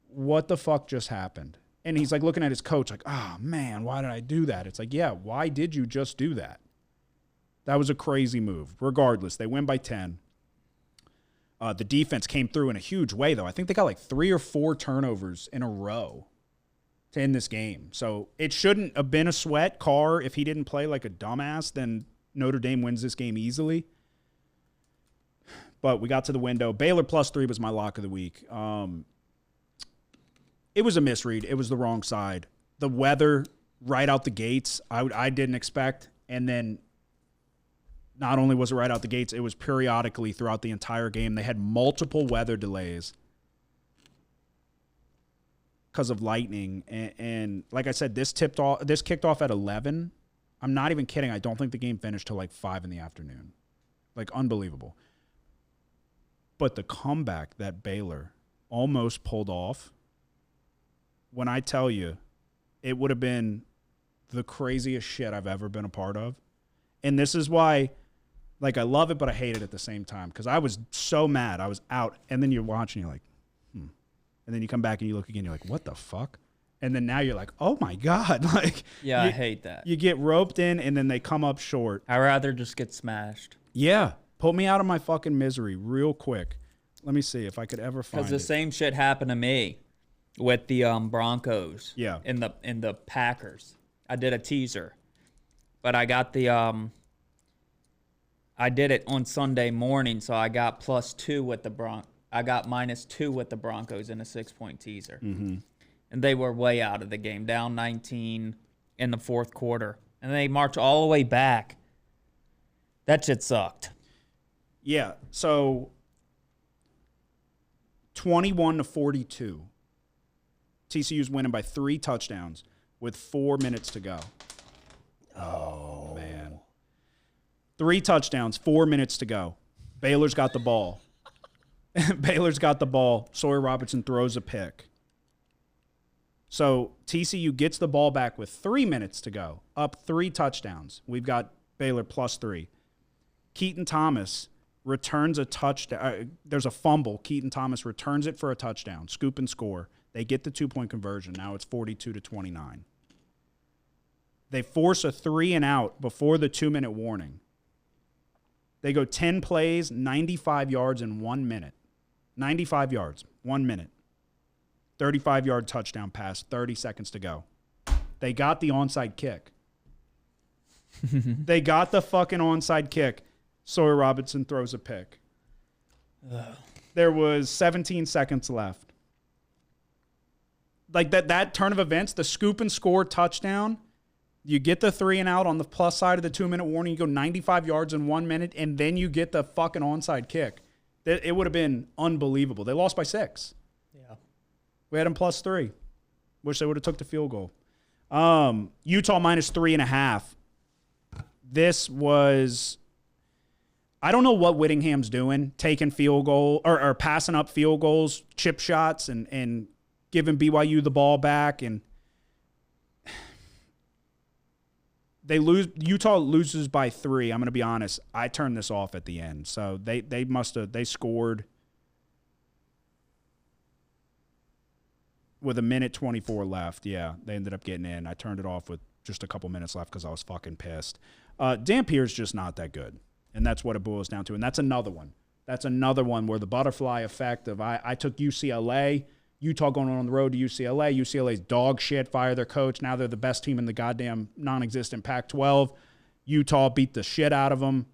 what the fuck just happened? And he's like looking at his coach like, oh, man, why did I do that? It's like, yeah, why did you just do that? That was a crazy move. Regardless, they win by 10. The defense came through in a huge way, though. I think they got like 3 or 4 turnovers in a row to end this game. So it shouldn't have been a sweat. Carr, if he didn't play like a dumbass, then Notre Dame wins this game easily. But we got to the window. Baylor +3 was my lock of the week. It was a misread. It was the wrong side. The weather right out the gates, I didn't expect. And then not only was it right out the gates, it was periodically throughout the entire game. They had multiple weather delays because of lightning. And like I said, this kicked off at 11. I'm not even kidding. I don't think the game finished till like 5 in the afternoon. Like, unbelievable. But the comeback that Baylor almost pulled off, when I tell you, it would have been the craziest shit I've ever been a part of. And this is why, like, I love it, but I hate it at the same time, because I was so mad. I was out. And then you're watching, you're like, And then you come back and you look again, you're like, what the fuck? And then now you're like, oh, my God. Like, yeah, I hate that. You get roped in, and then they come up short. I'd rather just get smashed. Yeah. Put me out of my fucking misery real quick. Let me see if I could ever find it. Because the same shit happened to me with the Broncos. Yeah. In the Packers. I did a teaser. But I got the I did it on Sunday morning, so I got +2 with the I got -2 with the Broncos in a 6-point teaser. Mm-hmm. And they were way out of the game, down 19 in the fourth quarter. And they marched all the way back. That shit sucked. Yeah, so 21-42. TCU's winning by 3 touchdowns with 4 minutes to go. Oh, man. 3 touchdowns, 4 minutes to go. Baylor's got the ball. Baylor's got the ball. Sawyer Robertson throws a pick. So TCU gets the ball back with 3 minutes to go, up 3 touchdowns. We've got Baylor +3. Keaton Thomas returns a touchdown. There's a fumble. Keaton Thomas returns it for a touchdown. Scoop and score. They get the 2-point conversion. Now it's 42-29. They force a 3-and-out before the 2-minute warning. They go 10 plays, 95 yards in 1 minute. 95 yards, 1 minute. 35-yard touchdown pass, 30 seconds to go. They got the onside kick. They got the fucking onside kick. Sawyer Robinson throws a pick. There was 17 seconds left. Like that turn of events, the scoop and score touchdown, you get the 3-and-out on the plus side of the 2-minute warning, you go 95 yards in 1 minute, and then you get the fucking onside kick. It would have been unbelievable. They lost by 6. Yeah. We had them +3. Wish they would have took the field goal. Utah -3.5. This was, I don't know what Whittingham's doing, taking field goal or passing up field goals, chip shots, and giving BYU the ball back, and they lose. Utah loses by 3. I'm going to be honest. I turned this off at the end, so they must have scored with 1:24 left. Yeah, they ended up getting in. I turned it off with just a couple minutes left because I was fucking pissed. Dampier's just not that good, and that's what it boils down to. And that's another one. That's another one where the butterfly effect of I took UCLA, Utah going on the road to UCLA. UCLA's dog shit, fire their coach. Now they're the best team in the goddamn non-existent Pac-12. Utah beat the shit out of them.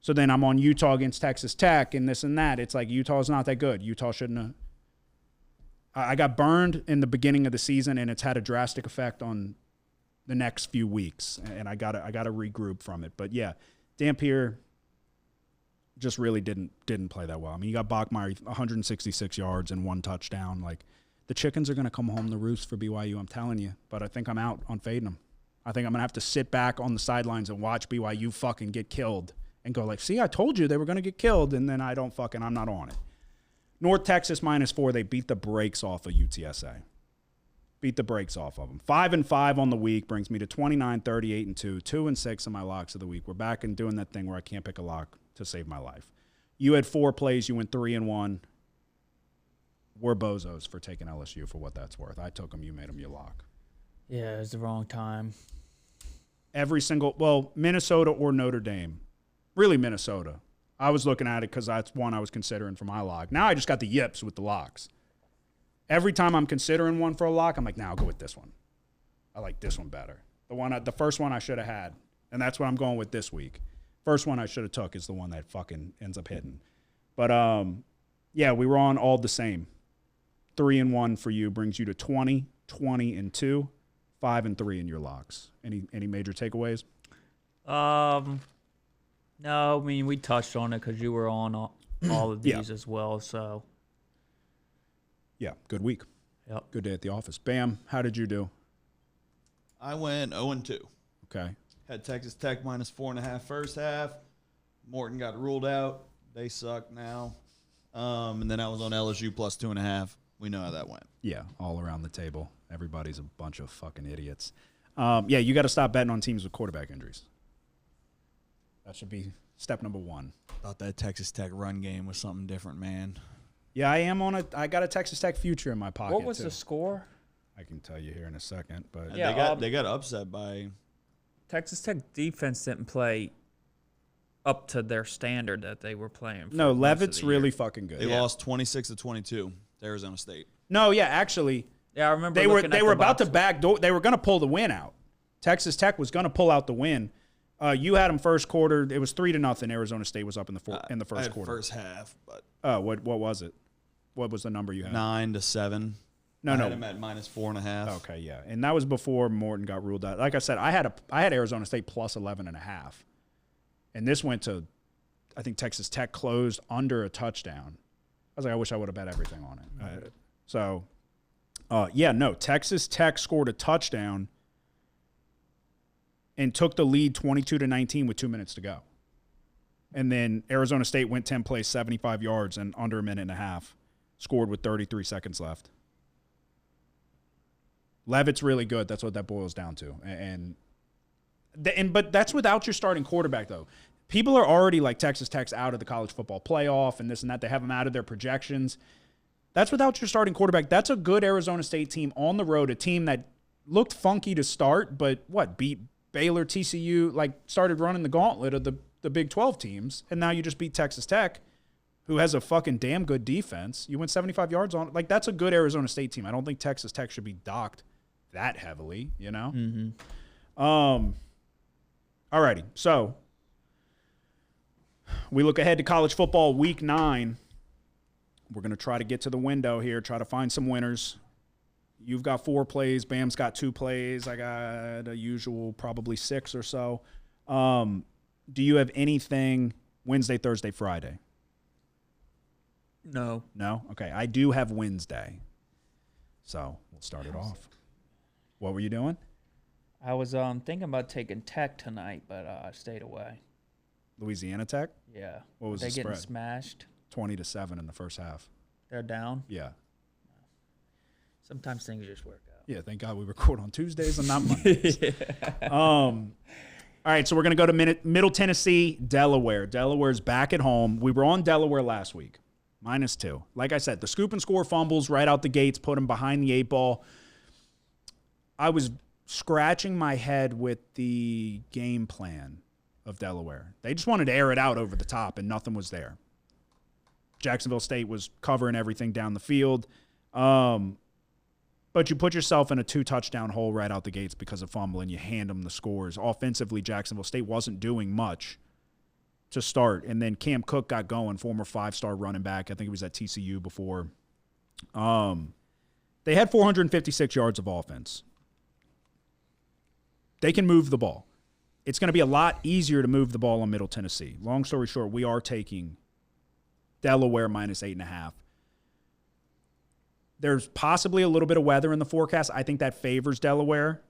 So then I'm on Utah against Texas Tech and this and that. It's like Utah's not that good. Utah shouldn't have. I got burned in the beginning of the season, and it's had a drastic effect on the next few weeks, and I gotta regroup from it. But yeah, Dampier just really didn't play that well. I mean, you got Bachmeier 166 yards and 1 touchdown. Like, the chickens are gonna come home to roost for BYU. I'm telling you. But I think I'm out on fading them. I think I'm gonna have to sit back on the sidelines and watch BYU fucking get killed and go like, see, I told you they were gonna get killed, and then I'm not on it. North Texas -4. They beat the brakes off of UTSA. Beat the brakes off of them. 5-5 on the week brings me to 29, 38, and 2. 2-6 in my locks of the week. We're back and doing that thing where I can't pick a lock to save my life. You had 4 plays. You went 3-1. We're bozos for taking LSU for what that's worth. I took them. You made them your lock. Yeah, it was the wrong time. Minnesota or Notre Dame. Really Minnesota. I was looking at it because that's one I was considering for my lock. Now I just got the yips with the locks. Every time I'm considering one for a lock, I'm like, nah, I'll go with this one. I like this one better. The first one I should have had, and that's what I'm going with this week. First one I should have took is the one that fucking ends up hitting. But yeah, we were on all the same. 3-1 for you brings you to 20, 20 and 2, 5-3 in your locks. Any major takeaways? No, I mean, we touched on it because you were on all of these as well. So, yeah, good week. Yep. Good day at the office. Bam, how did you do? I went 0-2. Okay. Had Texas Tech -4.5 first half. Morton got ruled out. They suck now. And then I was on LSU +2.5. We know how that went. Yeah, all around the table. Everybody's a bunch of fucking idiots. Yeah, you got to stop betting on teams with quarterback injuries. That should be step number 1. Thought that Texas Tech run game was something different, man. Yeah, I am on it. I got a Texas Tech future in my pocket. what was too. the score? I can tell you here in a second, but Yeah, they got upset by Texas Tech defense didn't play up to their standard that they were playing. For no, most of Leavitt's the really year. fucking good. they lost 26-22 to Arizona State. No, yeah, actually, Yeah, I remember they were looking at the about to box- backdoor. They were going to pull the win out. Texas Tech was going to pull out the win. You had them first quarter. It was 3-0. Arizona State was up in the first I had quarter. first half, but What was it? What was the number you had? 9-7. No. I had him at -4.5. Okay, yeah, and that was before Morton got ruled out. Like I said, I had Arizona State +11.5, and this went to, I think Texas Tech closed under a touchdown. I was like, I wish I would have bet everything on it. Texas Tech scored a touchdown and took the lead 22-19 with 2 minutes to go, and then Arizona State went 10 plays, 75 yards, and under a minute and a half, scored with 33 seconds left. Leavitt's really good. That's what that boils down to. But that's without your starting quarterback, though. people are already like Texas Tech's out of the college football playoff and this and that. They have them out of their projections. That's without your starting quarterback. That's a good Arizona State team on the road, a team that looked funky to start, but beat Baylor, TCU, like started running the gauntlet of the Big 12 teams, and now you just beat Texas Tech, who has a fucking damn good defense. You went 75 yards on it. Like, that's a good Arizona State team. I don't think Texas Tech should be docked that heavily, you know? All righty. So we look ahead to college football week 9. We're going to try to get to the window here, try to find some winners. You've got 4 plays. Bam's got 2 plays. I got a usual probably 6 or so. Do you have anything Wednesday, Thursday, Friday? No. No? Okay. I do have Wednesday. So we'll start it off. What were you doing? I was thinking about taking Tech tonight, but I stayed away. Louisiana Tech? Yeah. What was they the getting spread? smashed? 20-7 in the first half. They're down? Yeah. Sometimes things just work out. Yeah, thank God we record on Tuesdays and not Mondays. All right, so we're going to go to Middle Tennessee, Delaware. Delaware's back at home. We were on Delaware last week, -2. Like I said, the scoop and score fumbles right out the gates, put them behind the 8 ball. I was scratching my head with the game plan of Delaware. They just wanted to air it out over the top, and nothing was there. Jacksonville State was covering everything down the field. But you put yourself in a 2-touchdown hole right out the gates because of fumbling. You hand them the scores. Offensively, Jacksonville State wasn't doing much to start. And then Cam Cook got going, former 5-star running back. I think he was at TCU before. They had 456 yards of offense. They can move the ball. It's going to be a lot easier to move the ball on Middle Tennessee. Long story short, we are taking Delaware -8.5. There's possibly a little bit of weather in the forecast. I think that favors Delaware.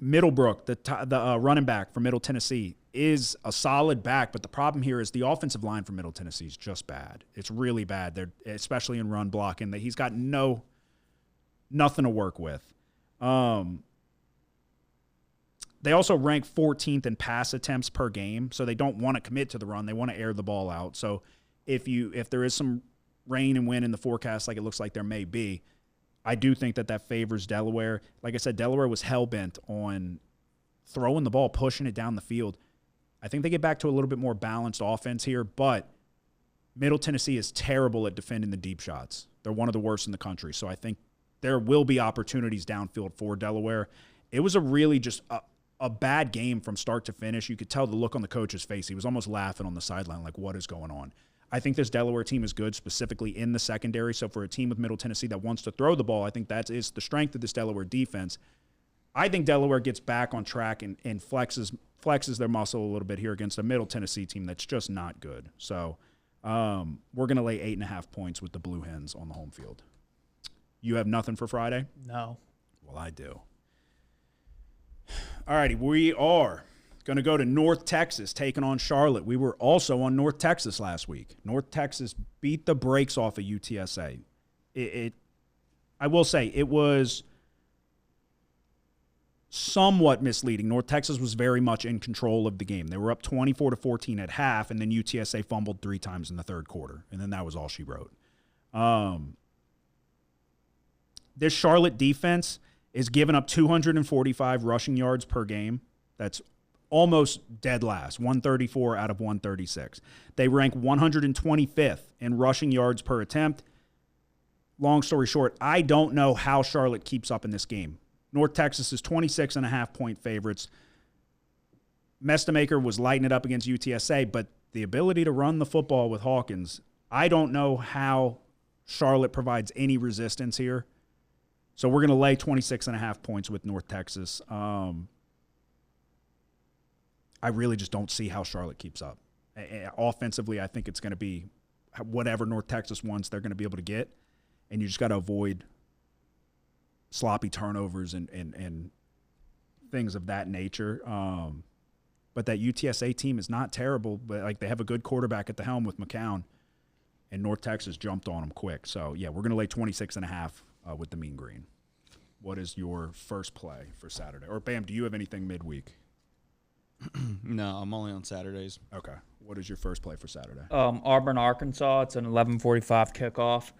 Middlebrook, the running back for Middle Tennessee, is a solid back, but the problem here is the offensive line for Middle Tennessee is just bad. It's really bad. They're especially in run blocking. He's got nothing to work with. They also rank 14th in pass attempts per game, so they don't want to commit to the run. They want to air the ball out. So if there is some rain and wind in the forecast like it looks like there may be, I do think that favors Delaware. Like I said, Delaware was hell-bent on throwing the ball, pushing it down the field. I think they get back to a little bit more balanced offense here, but Middle Tennessee is terrible at defending the deep shots. They're one of the worst in the country, so I think there will be opportunities downfield for Delaware. It was a really just a bad game from start to finish. You could tell the look on the coach's face. He was almost laughing on the sideline like, what is going on? I think this Delaware team is good, specifically in the secondary. So for a team with Middle Tennessee that wants to throw the ball, I think that is the strength of this Delaware defense. I think Delaware gets back on track and flexes their muscle a little bit here against a Middle Tennessee team that's just not good. So we're going to lay 8.5 points with the Blue Hens on the home field. You have nothing for Friday? No. Well, I do. All righty, we are going to go to North Texas, taking on Charlotte. We were also on North Texas last week. North Texas beat the brakes off of UTSA. I will say, it was somewhat misleading. North Texas was very much in control of the game. They were up 24-14 at half, and then UTSA fumbled 3 times in the third quarter, and then that was all she wrote. This Charlotte defense is giving up 245 rushing yards per game. That's almost dead last, 134 out of 136. They rank 125th in rushing yards per attempt. Long story short, I don't know how Charlotte keeps up in this game. North Texas is 26.5-point favorites. Mestamaker was lighting it up against UTSA, but the ability to run the football with Hawkins, I don't know how Charlotte provides any resistance here. So we're going to lay 26.5 points with North Texas. I really just don't see how Charlotte keeps up. Offensively, I think it's going to be whatever North Texas wants, they're going to be able to get. And you just got to avoid sloppy turnovers and things of that nature. But that UTSA team is not terrible, but like they have a good quarterback at the helm with McCown, and North Texas jumped on them quick. So, yeah, we're going to lay 26.5 with the Mean Green. What is your first play for Saturday? Or, Bam, do you have anything midweek? No, I'm only on Saturdays. Okay. What is your first play for Saturday? Auburn, Arkansas. It's an 11:45 kickoff.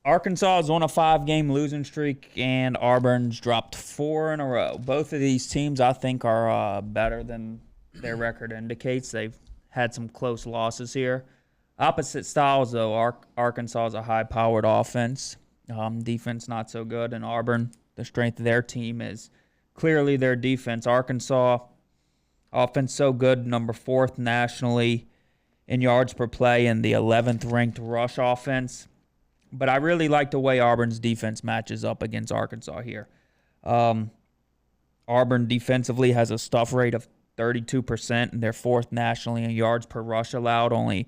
Arkansas is on a 5-game losing streak, and Auburn's dropped 4 in a row. Both of these teams, I think, are better than their record indicates. They've had some close losses here. Opposite styles, though. Arkansas is a high-powered offense. Defense not so good. And Auburn, the strength of their team is clearly their defense. Arkansas, offense so good, number 4th nationally in yards per play and the 11th ranked rush offense. But I really like the way Auburn's defense matches up against Arkansas here. Auburn defensively has a stuff rate of 32%, and they're 4th nationally in yards per rush allowed, only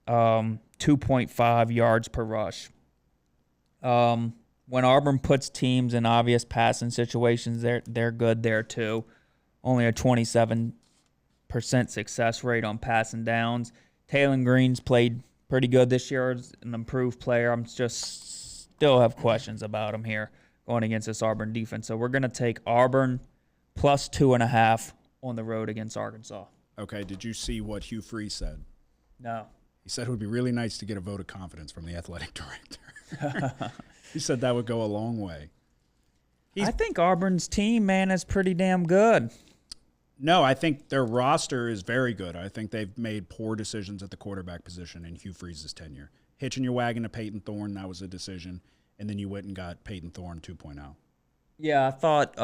2.5 yards per rush. When Auburn puts teams in obvious passing situations, they're good there too. Only a 27% success rate on passing downs. Taylor Green's played pretty good this year. As an improved player. I'm just still have questions about him here going against this Auburn defense. So we're going to take Auburn plus 2.5 on the road against Arkansas. Okay. Did you see what Hugh Freeze said? No. He said it would be really nice to get a vote of confidence from the athletic director. He said that would go a long way. I think Auburn's team, man, is pretty damn good. No, I think their roster is very good. I think they've made poor decisions at the quarterback position in Hugh Freeze's tenure. Hitching your wagon to Peyton Thorne, that was a decision. And then you went and got Peyton Thorne 2.0. Yeah, I thought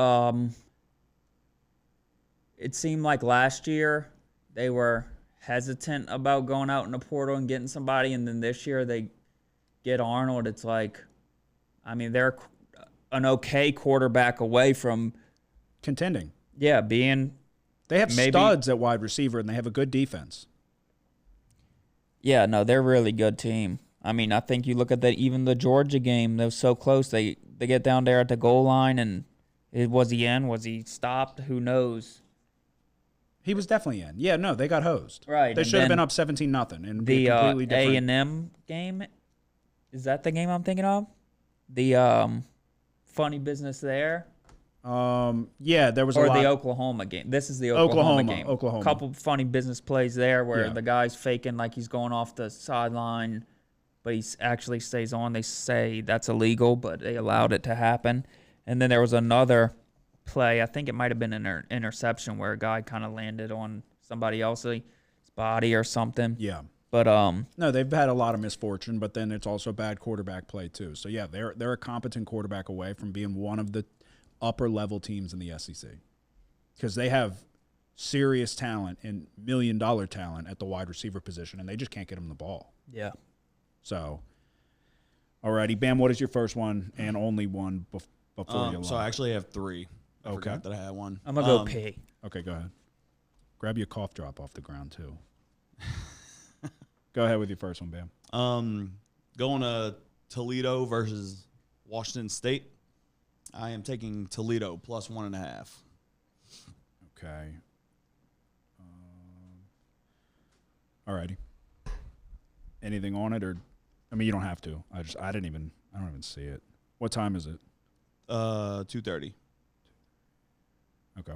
it seemed like last year they were hesitant about going out in the portal and getting somebody, and then this year they get Arnold. It's like, I mean, they're an okay quarterback away from contending. Yeah, being they have maybe studs at wide receiver, and they have a good defense. Yeah, no, they're a really good team. I mean, I think you look at that, even the Georgia game, they were so close. They get down there at the goal line, and was he in? Was he stopped? Who knows? He was definitely in. Yeah, no, they got hosed. Right. They should have been up 17-0. And the completely different. A&M game, is that the game I'm thinking of? The funny business there? Yeah, there was a lot. Or the Oklahoma game. This is the Oklahoma game. Oklahoma. A couple funny business plays there where Yeah. the guy's faking like he's going off the sideline, but he actually stays on. They say that's illegal, but they allowed it to happen. And then there was another play. I think it might have been an interception where a guy kind of landed on somebody else's body or something. Yeah. But no, they've had a lot of misfortune, but then it's also bad quarterback play too. So yeah, they're a competent quarterback away from being one of the upper level teams in the SEC, because they have serious talent and $1 million talent at the wide receiver position, and they just can't get them the ball. Yeah. So, alrighty, Bam, what is your first one and only one before you? So I actually have 3. I Okay. forgot that I had one. I'm gonna go pee. Okay, go ahead. Grab your cough drop off the ground too. Go ahead with your first one, Bam. Going to Toledo versus Washington State. I am taking Toledo plus 1.5. Okay. Alrighty. Anything on it, or I mean, you don't have to. I don't even see it. What time is it? 2:30. Okay.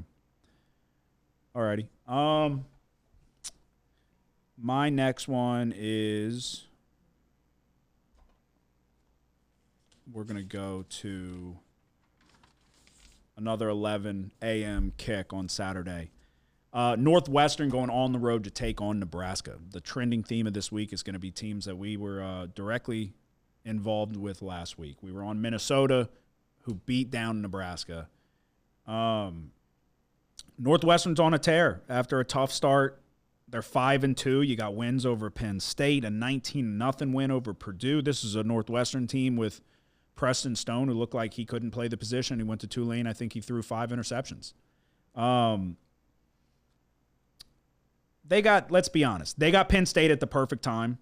Alrighty. My next one is we're gonna go to another 11 a.m. kick on Saturday. Northwestern going on the road to take on Nebraska. The trending theme of this week is going to be teams that we were directly involved with last week. We were on Minnesota, who beat down Nebraska. Northwestern's on a tear after a tough start. They're 5-2. You got wins over Penn State, a 19-0 win over Purdue. This is a Northwestern team with Preston Stone, who looked like he couldn't play the position. He went to Tulane. I think he threw 5 interceptions. Let's be honest, they got Penn State at the perfect time,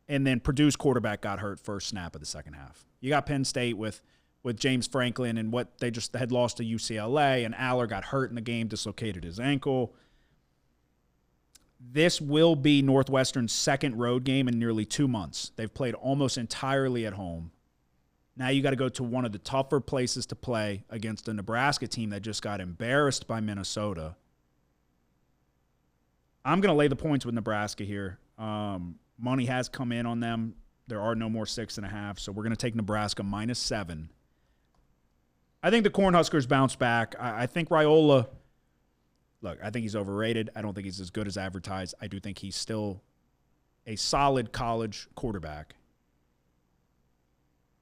and then Purdue's quarterback got hurt first snap of the second half. You got Penn State with James Franklin and what they just had lost to UCLA, and Aller got hurt in the game, dislocated his ankle. This will be Northwestern's second road game in nearly 2 months. They've played almost entirely at home. Now you got to go to one of the tougher places to play against a Nebraska team that just got embarrassed by Minnesota. I'm going to lay the points with Nebraska here. Money has come in on them. There are no more 6.5, so we're going to take Nebraska -7. I think the Cornhuskers bounce back. I think Raiola, look, I think he's overrated. I don't think he's as good as advertised. I do think he's still a solid college quarterback.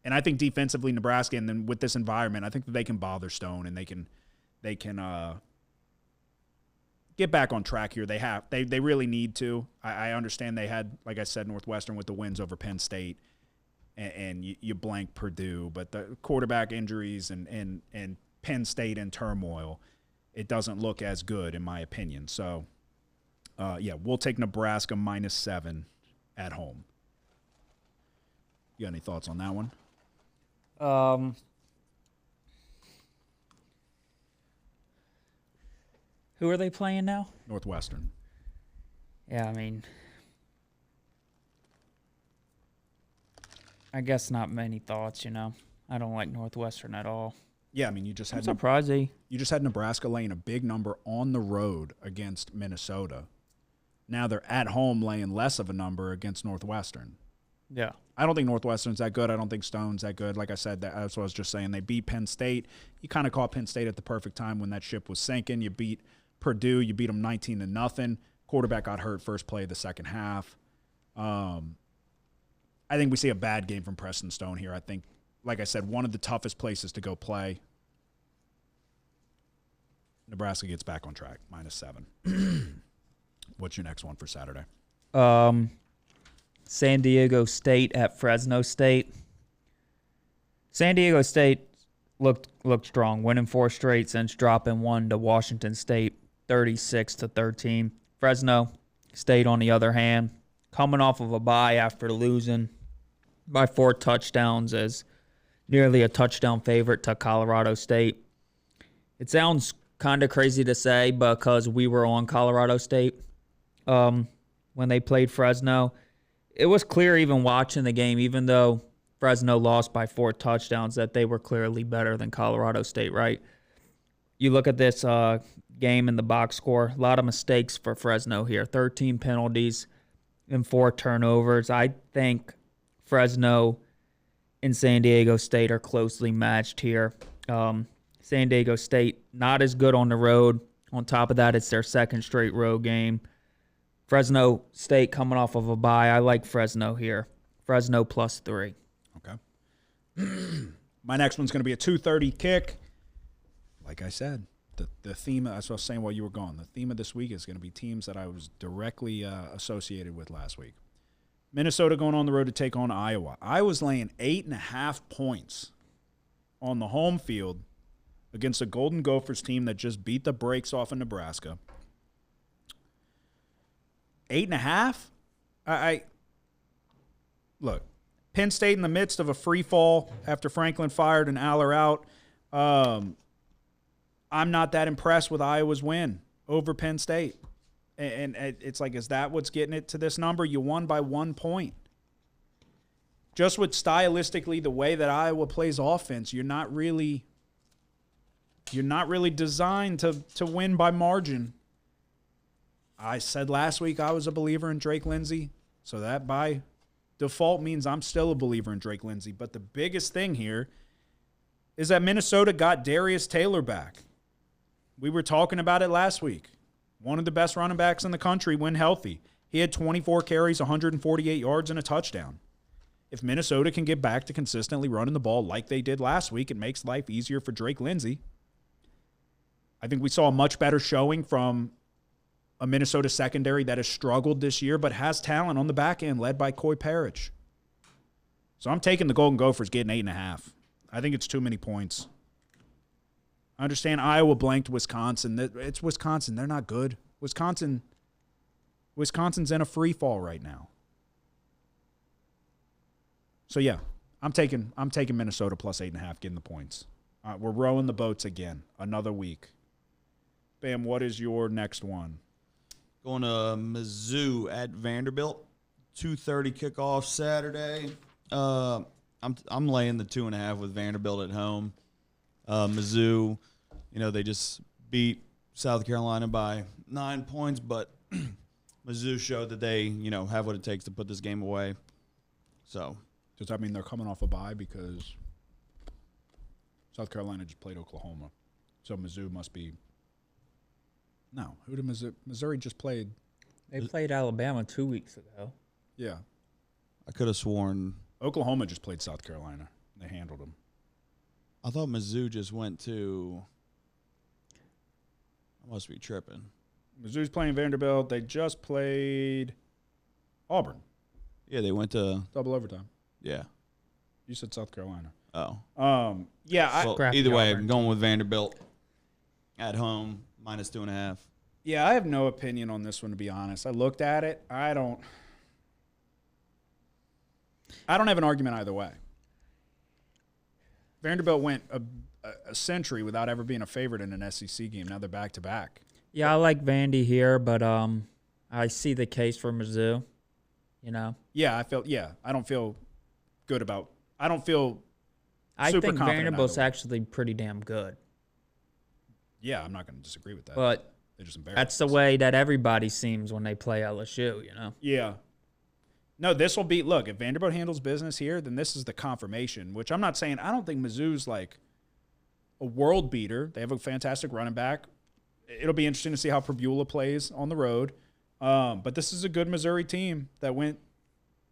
And I think defensively, Nebraska, and then with this environment, I think that they can bother Stone and they can get back on track here. They really need to. I understand they had, like I said, Northwestern with the wins over Penn State, and you blank Purdue, but the quarterback injuries and Penn State in turmoil, it doesn't look as good in my opinion. So, we'll take Nebraska -7 at home. You got any thoughts on that one? Who are they playing now? Northwestern. Yeah, I mean, I guess not many thoughts, I don't like Northwestern at all. Yeah, I mean, you just had Nebraska laying a big number on the road against Minnesota. Now they're at home laying less of a number against Northwestern. Yeah. I don't think Northwestern's that good. I don't think Stone's that good. Like I said, that's what I was just saying. They beat Penn State. You kind of caught Penn State at the perfect time when that ship was sinking. You beat Purdue. You beat them 19-0. Quarterback got hurt first play of the second half. I think we see a bad game from Preston Stone here. I think, like I said, one of the toughest places to go play. Nebraska gets back on track, -7. What's your next one for Saturday? San Diego State at Fresno State. San Diego State looked strong, winning 4 straight since dropping 1 to Washington State, 36-13. Fresno State, on the other hand, coming off of a bye after losing by 4 touchdowns as nearly a touchdown favorite to Colorado State. It sounds kind of crazy to say because we were on Colorado State when they played Fresno. It was clear even watching the game, even though Fresno lost by 4 touchdowns, that they were clearly better than Colorado State, right? You look at this game in the box score, a lot of mistakes for Fresno here. 13 penalties and 4 turnovers. I think Fresno and San Diego State are closely matched here. San Diego State, not as good on the road. On top of that, it's their second straight road game. Fresno State coming off of a bye. I like Fresno here. Fresno +3. Okay. My next one's going to be a 2:30 kick. Like I said, the theme, that's what I was saying while you were gone. The theme of this week is going to be teams that I was directly associated with last week. Minnesota going on the road to take on Iowa. Iowa's laying 8.5 points on the home field against a Golden Gophers team that just beat the brakes off of Nebraska. 8.5? Look, Penn State in the midst of a free fall after Franklin fired and Aller out. I'm not that impressed with Iowa's win over Penn State. And it's like, is that what's getting it to this number? You won by 1 point. Just with stylistically the way that Iowa plays offense, you're not really designed to win by margin. I said last week I was a believer in Drake Lindsey, so that by default means I'm still a believer in Drake Lindsey. But the biggest thing here is that Minnesota got Darius Taylor back. We were talking about it last week. One of the best running backs in the country when healthy. He had 24 carries, 148 yards, and a touchdown. If Minnesota can get back to consistently running the ball like they did last week, it makes life easier for Drake Lindsey. I think we saw a much better showing from a Minnesota secondary that has struggled this year but has talent on the back end led by Coy Parrish. So I'm taking the Golden Gophers getting 8.5. I think it's too many points. I understand Iowa blanked Wisconsin. It's Wisconsin. They're not good. Wisconsin's in a free fall right now. So yeah, I'm taking Minnesota +8.5, getting the points. We're rowing the boats again. Another week. Bam, what is your next one? Going to Mizzou at Vanderbilt. 2:30 kickoff Saturday. I I'm laying the 2.5 with Vanderbilt at home. Mizzou, they just beat South Carolina by 9 points, but Mizzou showed that they, have what it takes to put this game away. So does that mean they're coming off a bye because South Carolina just played Oklahoma? So Mizzou must be. No, who did Missouri just played? They played Alabama 2 weeks ago. Yeah, I could have sworn Oklahoma just played South Carolina. They handled them. I thought Mizzou just went to. I must be tripping. Mizzou's playing Vanderbilt. They just played Auburn. Yeah, they went to Double overtime. Yeah. You said South Carolina. Oh. Yeah. Well, Scrappy either way, Auburn. I'm going with Vanderbilt at home minus 2.5. Yeah, I have no opinion on this one, to be honest. I looked at it. I don't have an argument either way. Vanderbilt went a century without ever being a favorite in an SEC game. Now they're back-to-back. Yeah, I like Vandy here, but I see the case for Mizzou. Yeah, I don't feel good about – I don't feel I super think confident Vanderbilt's either way. actually pretty damn good. Yeah, I'm not going to disagree with that. But They're just embarrassed. that's the way that everybody seems when they play LSU, Yeah. No, this will be – look, if Vanderbilt handles business here, then this is the confirmation, which I'm not saying – I don't think Mizzou's like a world beater. They have a fantastic running back. It'll be interesting to see how Prbula plays on the road. But this is a good Missouri team that went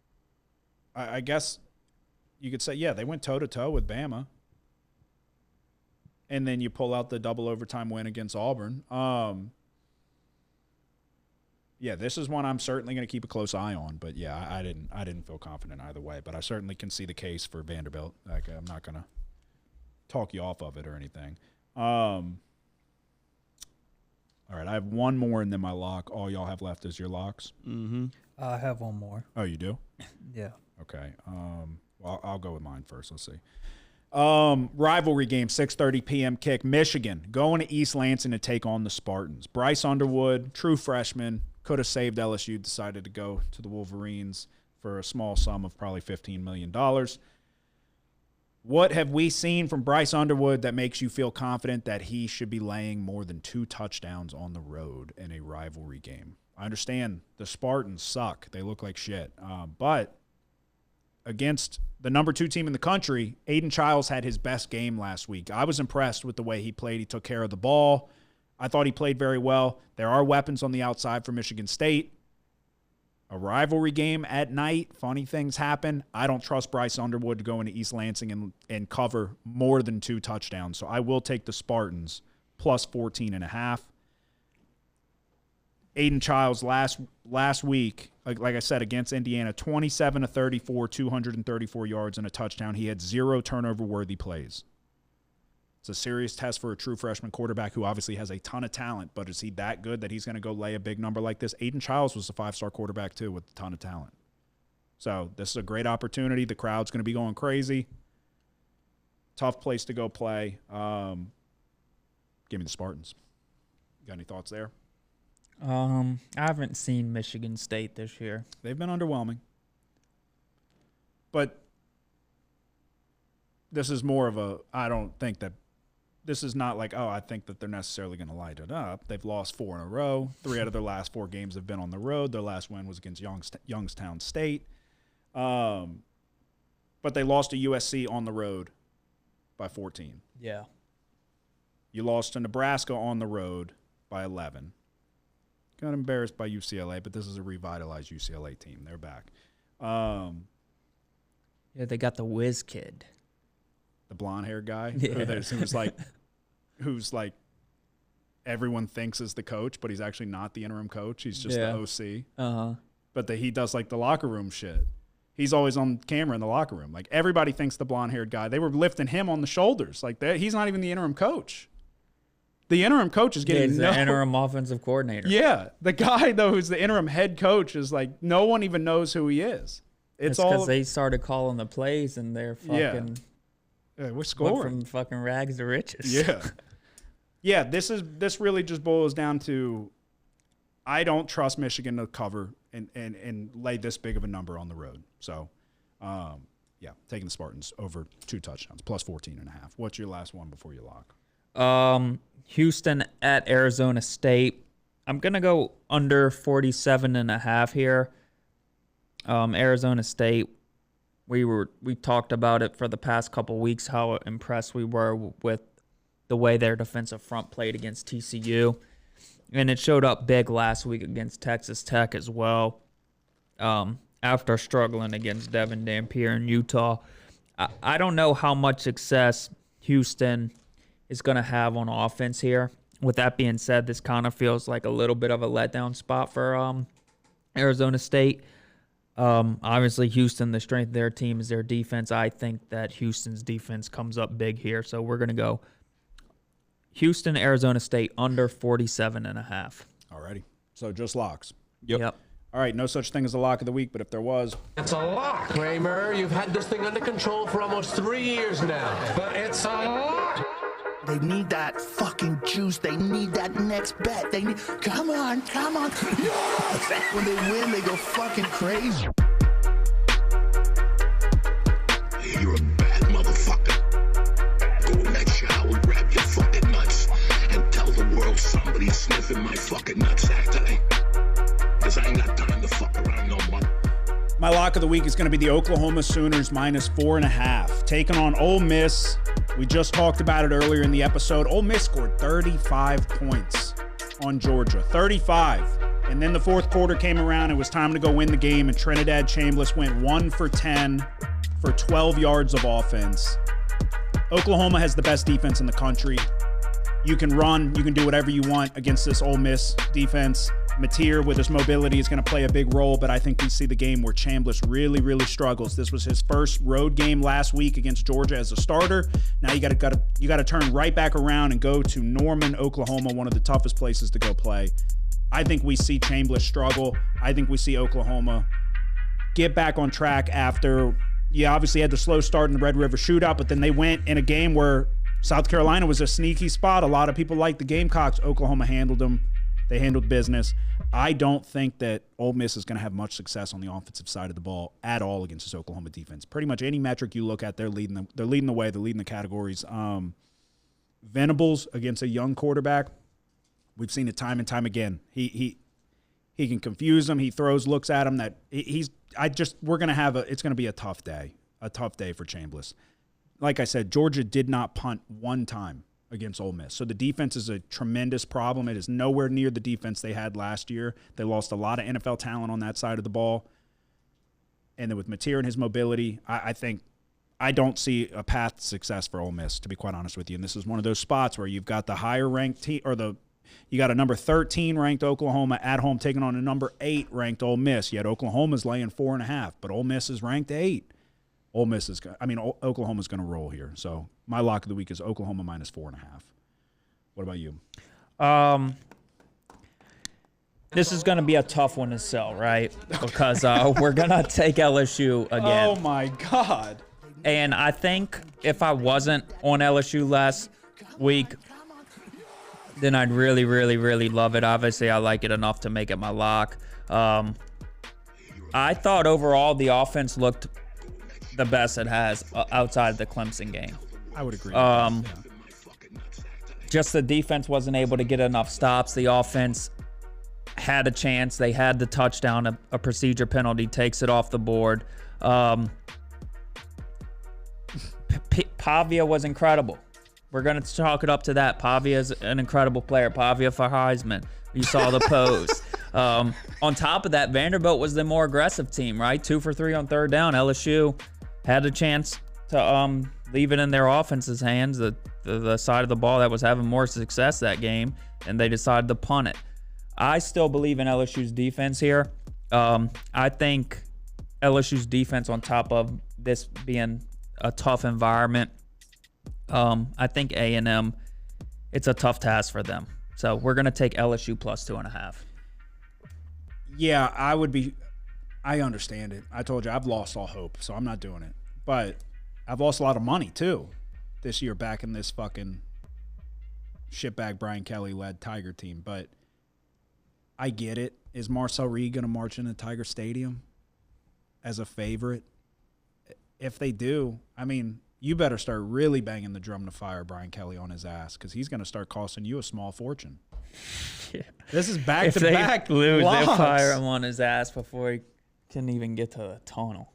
– I guess you could say, yeah, they went toe-to-toe with Bama. And then you pull out the double overtime win against Auburn. Yeah, this is one I'm certainly going to keep a close eye on. But yeah, I didn't feel confident either way. But I certainly can see the case for Vanderbilt. Like, I'm not going to talk you off of it or anything. All right, I have one more and then my lock. All y'all have left is your locks. Mm-hmm. I have one more. Oh, you do? Yeah. Okay. Well, I'll go with mine first. Let's see. Rivalry game, 6:30 p.m. kick. Michigan going to East Lansing to take on the Spartans. Bryce Underwood, true freshman, could have saved LSU, decided to go to the Wolverines for a small sum of probably $15 million. What have we seen from Bryce Underwood that makes you feel confident that he should be laying more than 2 touchdowns on the road in a rivalry game? I understand the Spartans suck. They look like shit. But against the number 2 team in the country, Aiden Childs had his best game last week. I was impressed with the way he played. He took care of the ball. I thought he played very well. There are weapons on the outside for Michigan State. A rivalry game at night, funny things happen. I don't trust Bryce Underwood to go into East Lansing and cover more than 2 touchdowns. So I will take the Spartans plus 14.5. Aiden Childs last week, like I said, against Indiana, 27-34, 234 yards and a touchdown. He had 0 turnover-worthy plays. It's a serious test for a true freshman quarterback who obviously has a ton of talent, but is he that good that he's going to go lay a big number like this? Aiden Childs was a 5-star quarterback too with a ton of talent. So this is a great opportunity. The crowd's going to be going crazy. Tough place to go play. Give me the Spartans. Got any thoughts there? I haven't seen Michigan State this year. They've been underwhelming. But this is more of a, I don't think that, this is not like, oh, I think that they're necessarily going to light it up. They've lost 4 in a row. 3 out of their last 4 games have been on the road. Their last win was against Youngstown State. But they lost to USC on the road by 14. Yeah. You lost to Nebraska on the road by 11. Got embarrassed by UCLA, but this is a revitalized UCLA team. They're back. Yeah, they got the whiz kid. The blonde-haired guy Yeah. who's like everyone thinks is the coach, but he's actually not the interim coach. He's just Yeah. the OC. Uh-huh. But he does like the locker room shit. He's always on camera in the locker room. Like everybody thinks the blonde-haired guy. They were lifting him on the shoulders. Like that. He's not even the interim coach. The interim coach is getting He's the interim offensive coordinator. Yeah, the guy though who's the interim head coach is like no one even knows who he is. It's all because they started calling the plays and they're fucking we're went scoring. from fucking rags to riches. Yeah. Yeah, this really just boils down to I don't trust Michigan to cover and lay this big of a number on the road. So, Yeah, taking the Spartans over 2 touchdowns, plus 14.5. What's your last one before you lock? Houston at Arizona State. I'm going to go under 47.5 here. Arizona State, we talked about it for the past couple weeks, how impressed we were with the way their defensive front played against TCU. And it showed up big last week against Texas Tech as well. After struggling against Devin Dampier in Utah. I don't know how much success Houston is going to have on offense here. With that being said, this kind of feels like a little bit of a letdown spot for Arizona State. Obviously, Houston, the strength of their team is their defense. I think that Houston's defense comes up big here. So we're going to go Houston, Arizona State, under 47.5. Alrighty. So just locks. Yep. All right, no such thing as a lock of the week, but if there was... It's a lock, Kramer. You've had this thing under control for almost 3 years now. But it's a lock. They need that fucking juice. They need that next bet. They need... Come on. Yes! When they win, they go fucking crazy. You're a bad motherfucker. Go in that shower, grab your fucking nuts, and tell the world somebody's sniffing my fucking nutsack today. Because I ain't got time to fuck around no more. My lock of the week is going to be the Oklahoma Sooners minus 4.5. Taking on Ole Miss. We just talked about it earlier in the episode. Ole Miss scored 35 points on Georgia. 35. And then the fourth quarter came around. It was time to go win the game. And Trinidad Chambliss went 1 for 10 for 12 yards of offense. Oklahoma has the best defense in the country. You can run. You can do whatever you want against this Ole Miss defense. Mateer, with his mobility, is going to play a big role, but I think we see the game where Chambliss really, really struggles. This was his first road game last week against Georgia as a starter. Now you got to turn right back around and go to Norman, Oklahoma, one of the toughest places to go play. I think we see Chambliss struggle. I think we see Oklahoma get back on track after, obviously had the slow start in the Red River Shootout, but then they went in a game where South Carolina was a sneaky spot. A lot of people like the Gamecocks. Oklahoma handled them. They handled business. I don't think that Ole Miss is going to have much success on the offensive side of the ball at all against this Oklahoma defense. Pretty much any metric you look at, they're leading the way. They're leading the categories. Venables against a young quarterback, we've seen it time and time again. He can confuse them. He throws, looks at him. It's going to be a tough day for Chambliss. Like I said, Georgia did not punt one time against Ole Miss. So the defense is a tremendous problem. It is nowhere near the defense they had last year. They lost a lot of NFL talent on that side of the ball. And then with Mateer and his mobility, I don't see a path to success for Ole Miss, to be quite honest with you. And this is one of those spots where you've got the higher ranked team, you got a number 13 ranked Oklahoma at home taking on a number 8 ranked Ole Miss. Yet Oklahoma's laying 4.5, but Ole Miss is ranked 8. Oklahoma's going to roll here. So my lock of the week is Oklahoma minus 4.5. What about you? This is going to be a tough one to sell, right? Because we're going to take LSU again. Oh, my God. And I think if I wasn't on LSU last week, then I'd really, really, really love it. Obviously, I like it enough to make it my lock. I thought overall the offense looked the best it has outside of the Clemson game. I would agree. Just the defense wasn't able to get enough stops. The offense had a chance. They had the touchdown, a procedure penalty takes it off the board. Pavia was incredible. We're going to chalk it up to that. Pavia is an incredible player. Pavia for Heisman. You saw the pose. On top of that, Vanderbilt was the more aggressive team, right? 2 for 3 on third down. LSU had a chance to leave it in their offense's hands, the side of the ball that was having more success that game, and they decided to punt it. I still believe in LSU's defense here. I think LSU's defense, on top of this being a tough environment, I think A&M, it's a tough task for them. So we're going to take LSU plus 2.5. Yeah, I understand it. I told you I've lost all hope, so I'm not doing it. But I've lost a lot of money, too, this year back in this fucking shitbag Brian Kelly-led Tiger team. But I get it. Is Marcel Reed going to march into Tiger Stadium as a favorite? if they do, I mean, you better start really banging the drum to fire Brian Kelly on his ass because he's going to start costing you a small fortune. Yeah. This is back-to-back If they lose, locks. they'll fire him on his ass before he can even get to the tunnel.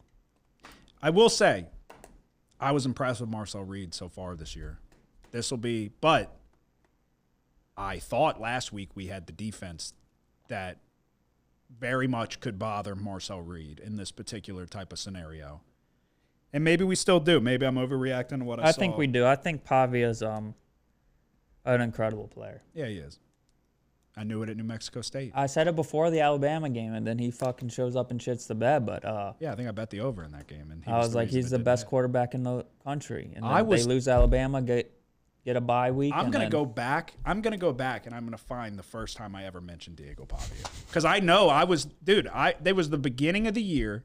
I will say, I was impressed with Marcel Reed so far this year. But I thought last week we had the defense that very much could bother Marcel Reed in this particular type of scenario. And maybe we still do. Maybe I'm overreacting to what I saw. I think we do. I think Pavia's an incredible player. Yeah, he is. I knew it at New Mexico State. I said it before the Alabama game, and then he fucking shows up and shits the bed. But yeah, I think I bet the over in that game. And I was like, he's the best quarterback in the country. And then they lose Alabama, get a bye week. I'm going to go back. I'm going to go back, and I'm going to find the first time I ever mentioned Diego Pavia. Because I know there was the beginning of the year,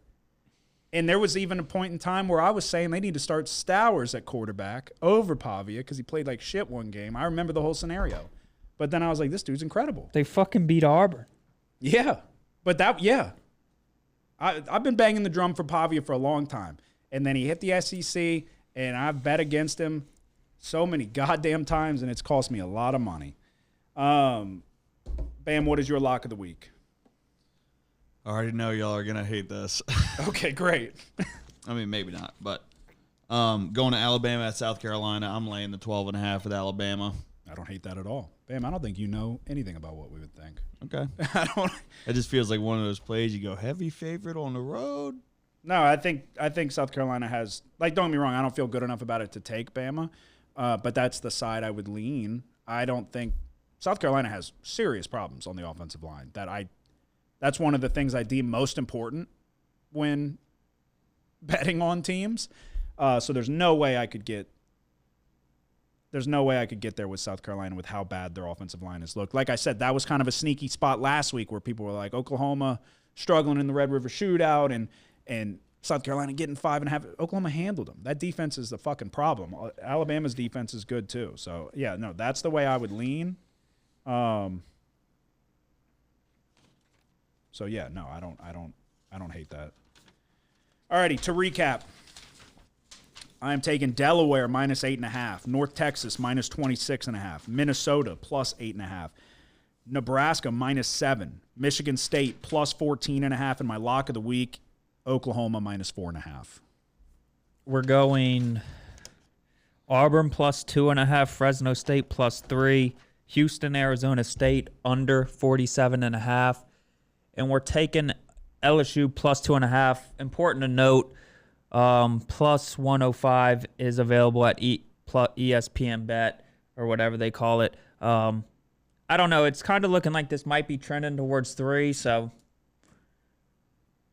and there was even a point in time where I was saying they need to start Stowers at quarterback over Pavia because he played like shit one game. I remember the whole scenario. But then I was like, this dude's incredible. They fucking beat Auburn. Yeah. But I've been banging the drum for Pavia for a long time. And then he hit the SEC, and I've bet against him so many goddamn times, and it's cost me a lot of money. Bam, what is your lock of the week? I already know y'all are going to hate this. Okay, great. I mean, maybe not, but going to Alabama at South Carolina, I'm laying the 12.5 with Alabama. I don't hate that at all. Bam, I don't think you know anything about what we would think. Okay. I don't. It just feels like one of those plays you go heavy favorite on the road. No, I think South Carolina has, like, don't get me wrong, I don't feel good enough about it to take Bama, but that's the side I would lean. I don't think South Carolina has serious problems on the offensive line. That's one of the things I deem most important when betting on teams. So there's no way I could get there with South Carolina with how bad their offensive line has looked. Like I said, that was kind of a sneaky spot last week where people were like, Oklahoma struggling in the Red River Shootout and South Carolina getting 5.5. Oklahoma handled them. That defense is the fucking problem. Alabama's defense is good too. So yeah, no, that's the way I would lean. So yeah, no, I don't hate that. Alrighty, to recap. I am taking Delaware minus 8.5, North Texas minus 26.5, Minnesota plus 8.5, Nebraska minus 7, Michigan State plus 14.5, and my lock of the week, Oklahoma minus 4.5. We're going Auburn plus 2.5, Fresno State plus 3, Houston, Arizona State under 47.5, and we're taking LSU plus 2.5. Important to note, plus 105 is available at ESPN Bet or whatever they call it. I don't know. It's kind of looking like this might be trending towards 3, so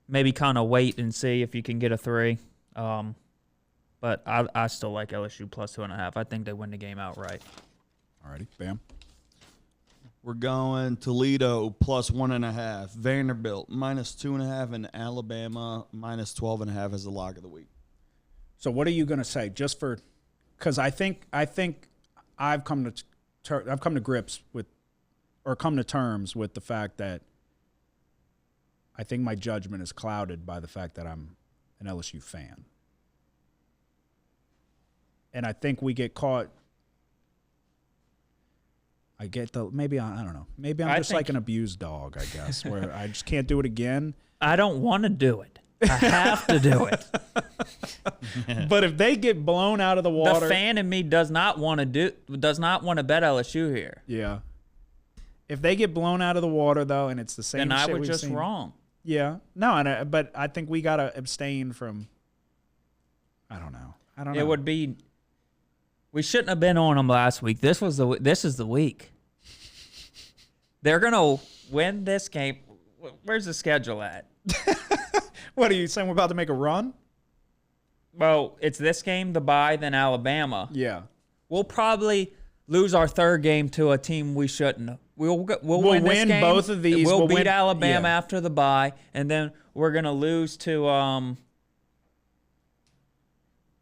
maybe kind of wait and see if you can get a 3. But I still like LSU plus 2.5. I think they win the game outright. Alrighty, bam. We're going Toledo plus 1.5, Vanderbilt minus 2.5, and Alabama minus 12.5 as the lock of the week. So what are you going to say? Just for, because I think I've come to grips with, or come to terms with the fact that I think my judgment is clouded by the fact that I'm an LSU fan, and I think we get caught. I don't know. Maybe I'm just like an abused dog, I guess, where I just can't do it again. I don't want to do it. I have to do it. But if they get blown out of the water, the fan in me does not want to bet LSU here. Yeah. If they get blown out of the water though, and it's the same, then I shit was we've just seen, wrong. Yeah. No, but I think we gotta abstain from. I don't know. It would be. We shouldn't have been on them last week. This is the week. They're gonna win this game. Where's the schedule at? What are you saying? We're about to make a run? Well, it's this game, the bye, then Alabama. Yeah. We'll probably lose our third game to a team we shouldn't. We'll win this game. Both of these. We'll beat Alabama after the bye, and then we're gonna lose to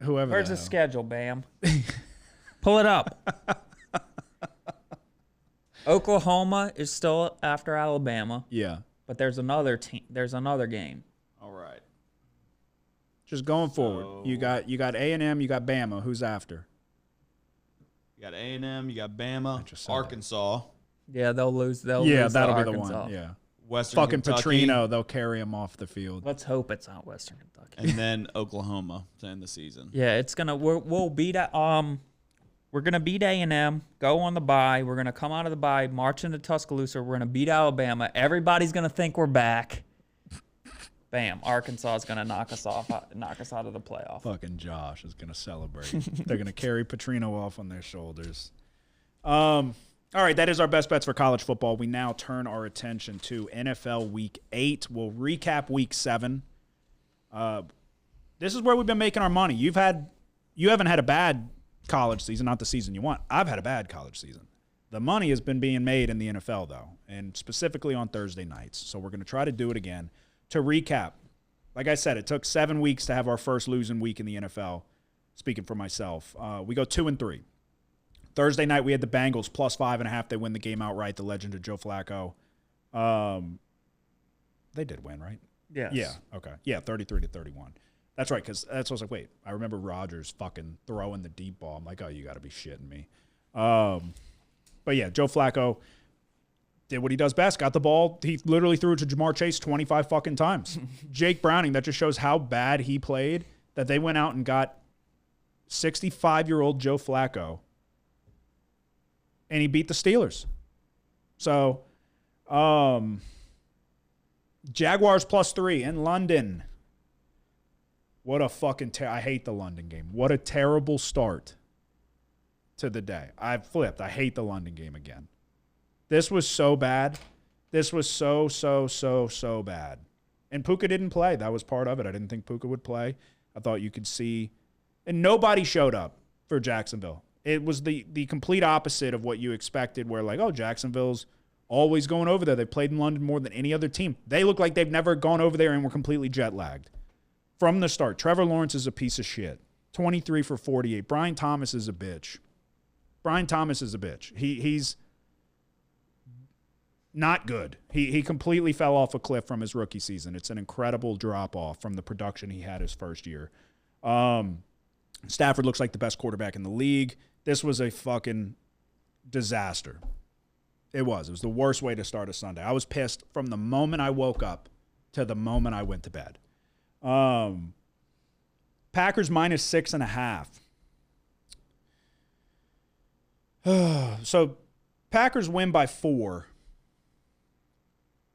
whoever. Where's the schedule, Bam? Pull it up. Oklahoma is still after Alabama. Yeah. But there's another team. There's another game. All right. Just going forward. You got A&M, you got Bama. Who's after? You got A&M, you got Bama, just said Arkansas, Yeah, they'll lose. They'll Yeah, lose that'll to be the Arkansas. one. Yeah. Western Fucking Kentucky, Petrino, they'll carry him off the field. Let's hope it's not Western Kentucky. and then Oklahoma to end the season. Yeah, it's gonna. We'll beat we're gonna beat A&M. Go on the bye. We're gonna come out of the bye, march into Tuscaloosa. We're gonna beat Alabama. Everybody's gonna think we're back. Bam! Arkansas is gonna knock us out of the playoff. Fucking Josh is gonna celebrate. They're gonna carry Petrino off on their shoulders. All right, that is our best bets for college football. We now turn our attention to NFL Week 8. We'll recap Week 7. This is where we've been making our money. You haven't had a bad college season, not the season you want. I've had a bad college season. The money has been being made in the NFL, though, and specifically on Thursday nights. So we're going to try to do it again. To recap, like I said, it took 7 weeks to have our first losing week in the NFL, speaking for myself. We go 2-3. Thursday night, we had the Bengals plus 5.5. They win the game outright, the legend of Joe Flacco. They did win, right? Yes. Yeah, okay. Yeah, 33-31. That's right, because that's what I was like, wait, I remember Rodgers fucking throwing the deep ball. I'm like, oh, you got to be shitting me. But yeah, Joe Flacco did what he does best. Got the ball. He literally threw it to Jamar Chase 25 fucking times. Jake Browning, that just shows how bad he played, that they went out and got 65-year-old Joe Flacco, and he beat the Steelers. So, Jaguars plus 3 in London. What a fucking I hate the London game. What a terrible start to the day. I've flipped. I hate the London game again. This was so bad. This was so bad. And Puka didn't play. That was part of it. I didn't think Puka would play. I thought you could see. And nobody showed up for Jacksonville. It was the complete opposite of what you expected, where like, oh, Jacksonville's always going over there. They played in London more than any other team. They look like they've never gone over there and were completely jet-lagged. From the start, Trevor Lawrence is a piece of shit. 23 for 48. Brian Thomas is a bitch. He's not good. He completely fell off a cliff from his rookie season. It's an incredible drop-off from the production he had his first year. Stafford looks like the best quarterback in the league. This was a fucking disaster. It was the worst way to start a Sunday. I was pissed from the moment I woke up to the moment I went to bed. Packers minus 6.5. So Packers win by 4.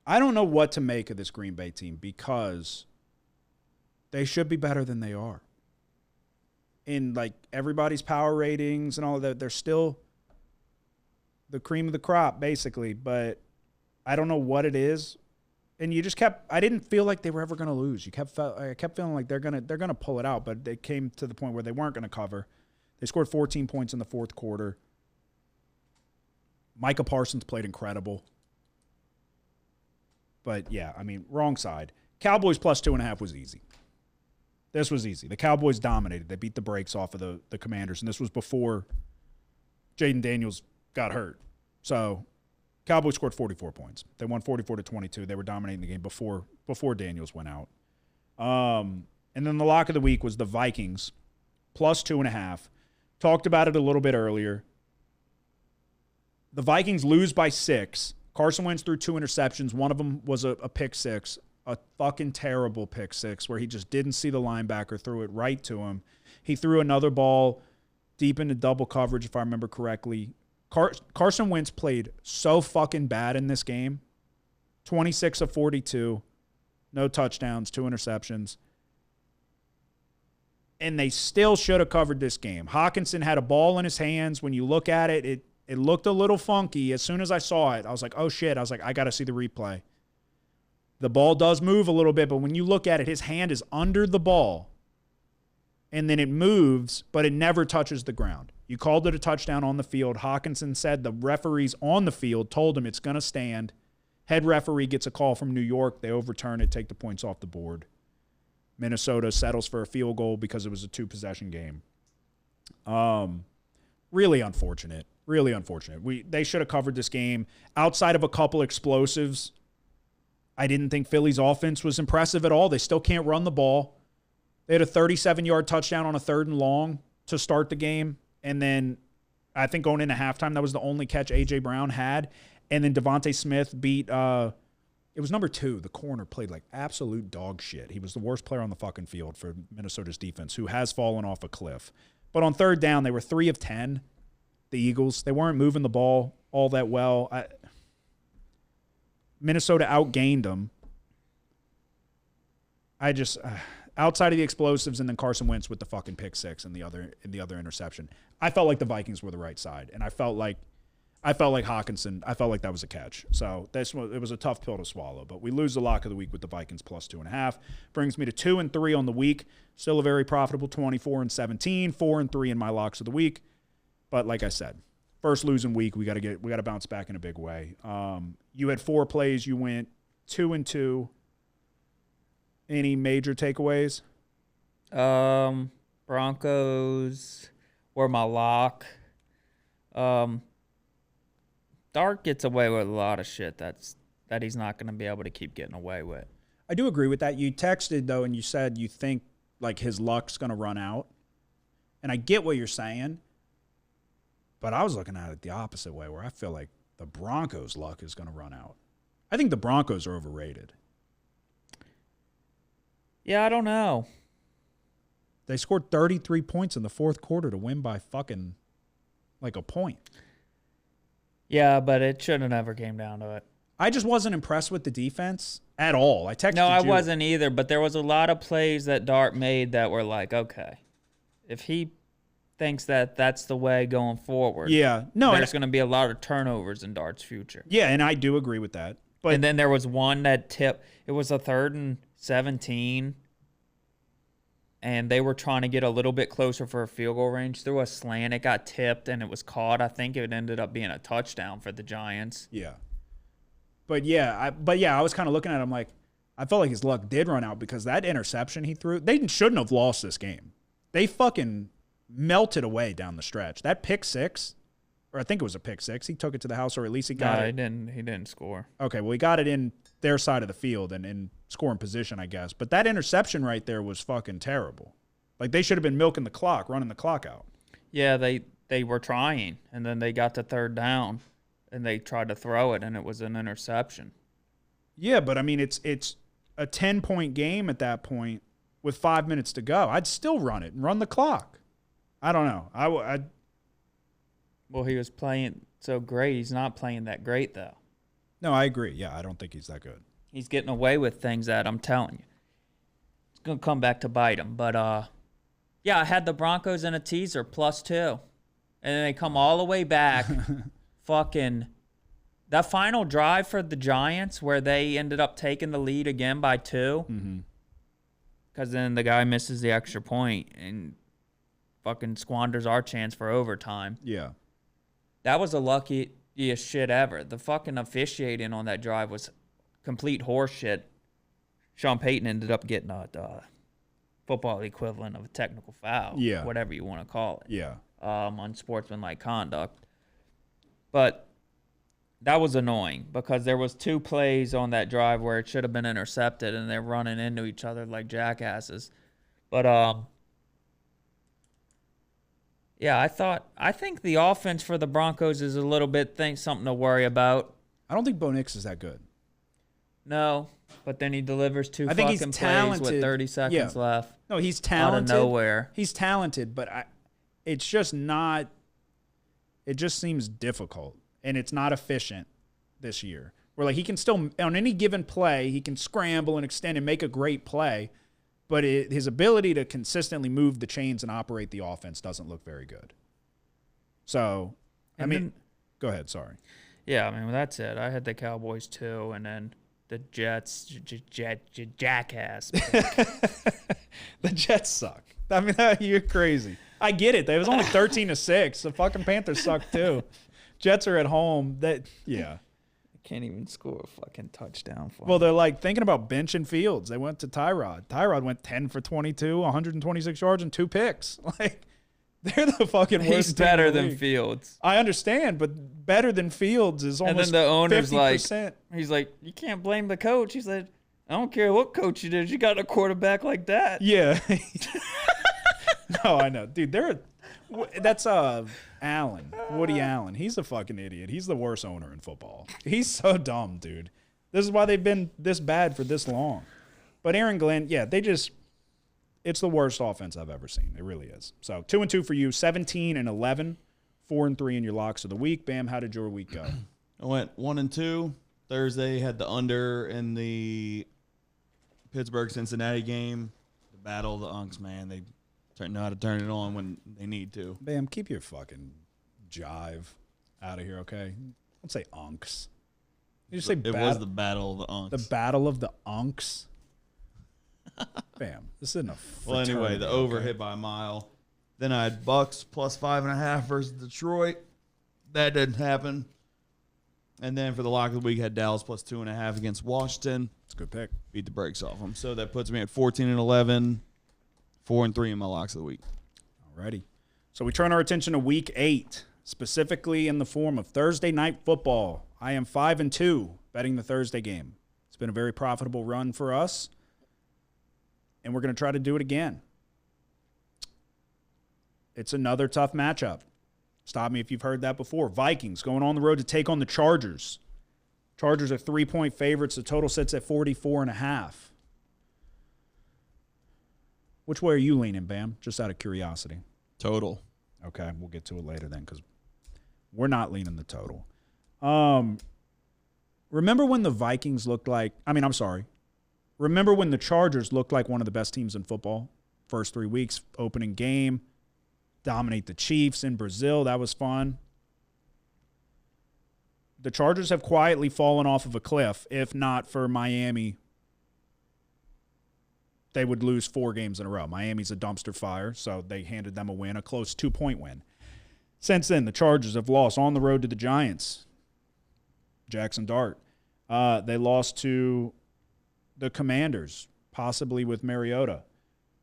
I don't know what to make of this Green Bay team because they should be better than they are. In like everybody's power ratings and all of that, they're still the cream of the crop, basically. But I don't know what it is. And you just I didn't feel like they were ever going to lose. I kept feeling like they're gonna pull it out, but they came to the point where they weren't going to cover. They scored 14 points in the fourth quarter. Micah Parsons played incredible. But yeah, I mean, wrong side. Cowboys plus 2.5 was easy. This was easy. The Cowboys dominated. They beat the brakes off of the Commanders, and this was before Jaden Daniels got hurt. So Cowboys scored 44 points. They won 44-22. They were dominating the game before Daniels went out. And then the lock of the week was the Vikings plus 2.5. Talked about it a little bit earlier. The Vikings lose by 6. Carson Wentz threw 2 interceptions. One of them was a pick six, a fucking terrible pick six where he just didn't see the linebacker, threw it right to him. He threw another ball deep into double coverage, if I remember correctly. Carson Wentz played so fucking bad in this game. 26 of 42, no touchdowns, 2 interceptions. And they still should have covered this game. Hawkinson had a ball in his hands. When you look at it, it looked a little funky. As soon as I saw it, I was like, oh shit. I was like, I got to see the replay. The ball does move a little bit, but when you look at it, his hand is under the ball. And then it moves, but it never touches the ground. You called it a touchdown on the field. Hawkinson said the referees on the field told him it's going to stand. Head referee gets a call from New York. They overturn it, take the points off the board. Minnesota settles for a field goal because it was a 2-possession game. Really unfortunate. Really unfortunate. They should have covered this game. Outside of a couple explosives, I didn't think Philly's offense was impressive at all. They still can't run the ball. They had a 37-yard touchdown on a 3rd and long to start the game. And then I think going into halftime, that was the only catch A.J. Brown had. And then Devontae Smith beat it was number 2. The corner played like absolute dog shit. He was the worst player on the fucking field for Minnesota's defense, who has fallen off a cliff. But on 3rd down, they were 3 of 10, the Eagles. They weren't moving the ball all that well. Minnesota outgained them. Outside of the explosives and then Carson Wentz with the fucking pick 6 and the other interception, I felt like the Vikings were the right side, and I felt like Hawkinson. I felt like that was a catch. So it was a tough pill to swallow. But we lose the lock of the week with the Vikings plus 2.5. Brings me to 2-3 on the week. Still a very profitable 24-17, 4-3 in my locks of the week. But like I said, first losing week, we got to bounce back in a big way. You had 4 plays. You went 2-2. Any major takeaways? Broncos were my lock. Dark gets away with a lot of shit that he's not going to be able to keep getting away with. I do agree with that. You texted, though, and you said you think like his luck's going to run out. And I get what you're saying, but I was looking at it the opposite way, where I feel like the Broncos' luck is going to run out. I think the Broncos are overrated. Yeah, I don't know. They scored 33 points in the 4th quarter to win by fucking like a point. Yeah, but it should have never came down to it. I just wasn't impressed with the defense at all. I texted you. No, I wasn't either, but there was a lot of plays that Dart made that were like, okay, if he thinks that that's the way going forward, there's going to be a lot of turnovers in Dart's future. Yeah, and I do agree with that. But and then there was one that tipped. It was a 3rd and 17, and they were trying to get a little bit closer for a field goal range. Threw a slant. It got tipped, and it was caught. I think it ended up being a touchdown for the Giants. Yeah. I was kind of looking at him like, I felt like his luck did run out because that interception he threw, they shouldn't have lost this game. They fucking melted away down the stretch. That pick 6, or I think it was a pick 6, he took it to the house, or at least he got it. He didn't score. Okay, well, he got it in their side of the field and in scoring position, I guess. But that interception right there was fucking terrible. Like, they should have been milking the clock, running the clock out. Yeah, they were trying, and then they got to 3rd down, and they tried to throw it, and it was an interception. Yeah, but, I mean, it's a 10-point game at that point with 5 minutes to go. I'd still run it and run the clock. I don't know. Well, he was playing so great. He's not playing that great, though. No, I agree. Yeah, I don't think he's that good. He's getting away with things that I'm telling you. It's going to come back to bite him. But, yeah, I had the Broncos in a teaser, +2. And then they come all the way back. Fucking that final drive for the Giants where they ended up taking the lead again by 2. Because then the guy misses the extra point and fucking squanders our chance for overtime. Yeah. That was the luckiest shit ever. The fucking officiating on that drive was complete horse shit. Sean Payton ended up getting a football equivalent of a technical foul. Yeah. Whatever you want to call it. Yeah. Unsportsmanlike conduct. But that was annoying because there was 2 plays on that drive where it should have been intercepted and they're running into each other like jackasses. But yeah, I think the offense for the Broncos is a little bit something to worry about. I don't think Bo Nix is that good. No, but then he delivers 2 fucking plays with 30 seconds left. No, he's talented. Out of nowhere. He's talented, but it's just not – it just seems difficult, and it's not efficient this year. Where, like, he can still – on any given play, he can scramble and extend and make a great play, but his ability to consistently move the chains and operate the offense doesn't look very good. So, go ahead, sorry. Yeah, I mean, that's it. I had the Cowboys too, and then the Jets, jackass. The Jets suck. I mean, you're crazy. I get it. It was only 13-6. The fucking Panthers suck too. Jets are at home. Yeah. Can't even score a fucking touchdown for Well, they're like thinking about benching Fields. They went to Tyrod. Tyrod went 10 for 22, 126 yards and 2 picks. Like, they're the fucking worst. He's better than Fields. I understand, but better than Fields is almost 50%. And then the owner's 50%. He's like, you can't blame the coach. He said, I don't care what coach it is. You got a quarterback like that. Yeah. No, I know. Dude, that's Allen. Woody Allen. He's a fucking idiot. He's the worst owner in football. He's so dumb, dude. This is why they've been this bad for this long. But Aaron Glenn, yeah, it's the worst offense I've ever seen. It really is. So 2-2 for you, 17-11, 4-3 in your locks of the week. Bam, how did your week go? I went 1-2. Thursday had the under in the Pittsburgh-Cincinnati game. The battle of the Unks, man. They know how to turn it on when they need to. Bam, keep your fucking jive out of here, okay? Don't say Unks. You just say it was the battle of the Unks. The battle of the Unks? Bam, this isn't a well, anyway, the over hit by a mile. Then I had Bucks plus 5.5 versus Detroit. That didn't happen. And then for the lock of the week, I had Dallas plus 2.5 against Washington. It's a good pick. Beat the brakes off them. So that puts me at 14-11, 4-3 in my locks of the week. Alrighty. So we turn our attention to week 8, specifically in the form of Thursday night football. I am 5-2 betting the Thursday game. It's been a very profitable run for us, and we're going to try to do it again. It's another tough matchup. Stop me if you've heard that before. Vikings going on the road to take on the Chargers. Chargers are 3-point favorites. The total sits at 44.5. Which way are you leaning, Bam? Just out of curiosity. Total. Okay, we'll get to it later then because we're not leaning the total. Remember when the Vikings looked like – remember when the Chargers looked like one of the best teams in football? First 3 weeks, opening game, dominate the Chiefs in Brazil. That was fun. The Chargers have quietly fallen off of a cliff. If not for Miami, they would lose 4 games in a row. Miami's a dumpster fire, so they handed them a win, a close 2-point win. Since then, the Chargers have lost on the road to the Giants. Jackson Dart. They lost to the Commanders, possibly with Mariota.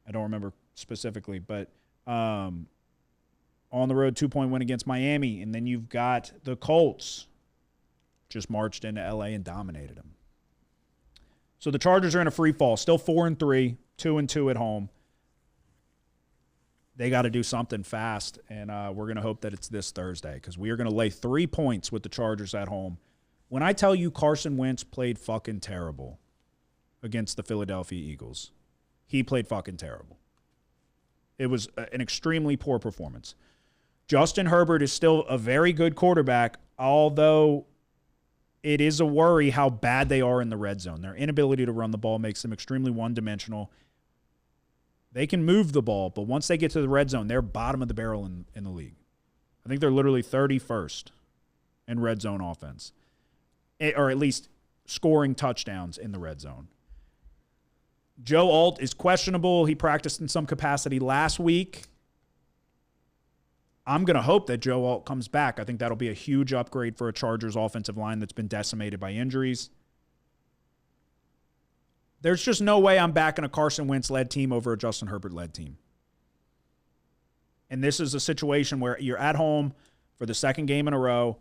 I don't remember specifically, but on the road 2-point win against Miami. And then you've got the Colts. Just marched into L.A. and dominated them. So the Chargers are in a free fall, still 4-3, 2-2 at home. They got to do something fast, and we're going to hope that it's this Thursday because we are going to lay 3 points with the Chargers at home. When I tell you Carson Wentz played fucking terrible against the Philadelphia Eagles, he played fucking terrible. It was an extremely poor performance. Justin Herbert is still a very good quarterback, although it is a worry how bad they are in the red zone. Their inability to run the ball makes them extremely one-dimensional. They can move the ball, but once they get to the red zone, they're bottom of the barrel in the league. I think they're literally 31st in red zone offense, or at least scoring touchdowns in the red zone. Joe Alt is questionable. He practiced in some capacity last week. I'm going to hope that Joe Alt comes back. I think that'll be a huge upgrade for a Chargers offensive line that's been decimated by injuries. There's just no way I'm backing a Carson Wentz-led team over a Justin Herbert-led team. And this is a situation where you're at home for the second game in a row.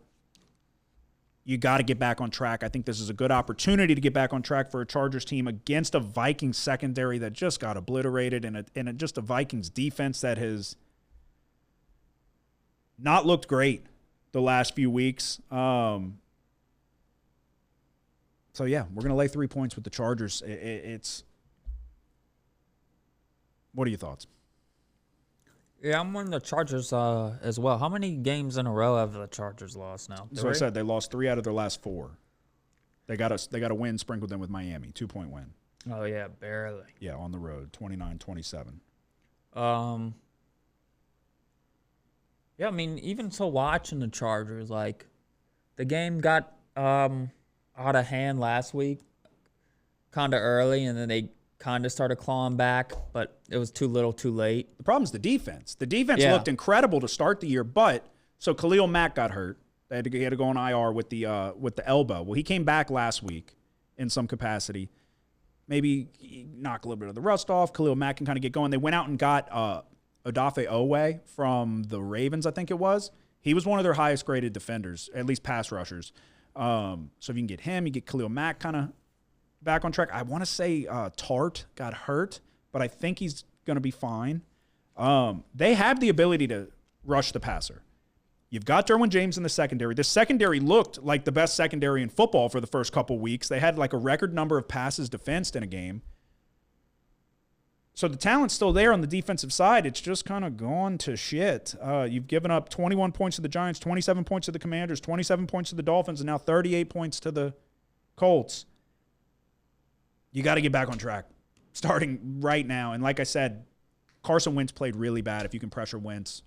You got to get back on track. I think this is a good opportunity to get back on track for a Chargers team against a Vikings secondary that just got obliterated and just a Vikings defense that has not looked great the last few weeks. So, yeah, we're going to lay 3 points with the Chargers. It's – what are your thoughts? Yeah, I'm on the Chargers as well. How many games in a row have the Chargers lost now? So I said they lost 3 out of their last 4. They got a win sprinkled in with Miami, 2-point win. Oh, yeah, barely. Yeah, on the road, 29-27. Yeah, I mean, even so watching the Chargers, like, the game got out of hand last week kind of early, and then they kind of started clawing back, but it was too little too late. The problem is the defense. The defense looked incredible to start the year, but so Khalil Mack got hurt. He had to go on IR with the elbow. Well, he came back last week in some capacity. Maybe knock a little bit of the rust off. Khalil Mack can kind of get going. They went out and got Odafe Owe from the Ravens, I think it was. He was one of their highest graded defenders, at least pass rushers. So if you can get him, you get Khalil Mack kind of back on track. I want to say Tart got hurt, but I think he's going to be fine. They have the ability to rush the passer. You've got Derwin James in the secondary. The secondary looked like the best secondary in football for the first couple weeks. They had like a record number of passes defensed in a game. So the talent's still there on the defensive side. It's just kind of gone to shit. You've given up 21 points to the Giants, 27 points to the Commanders, 27 points to the Dolphins, and now 38 points to the Colts. You got to get back on track starting right now. And like I said, Carson Wentz played really bad if you can pressure Wentz.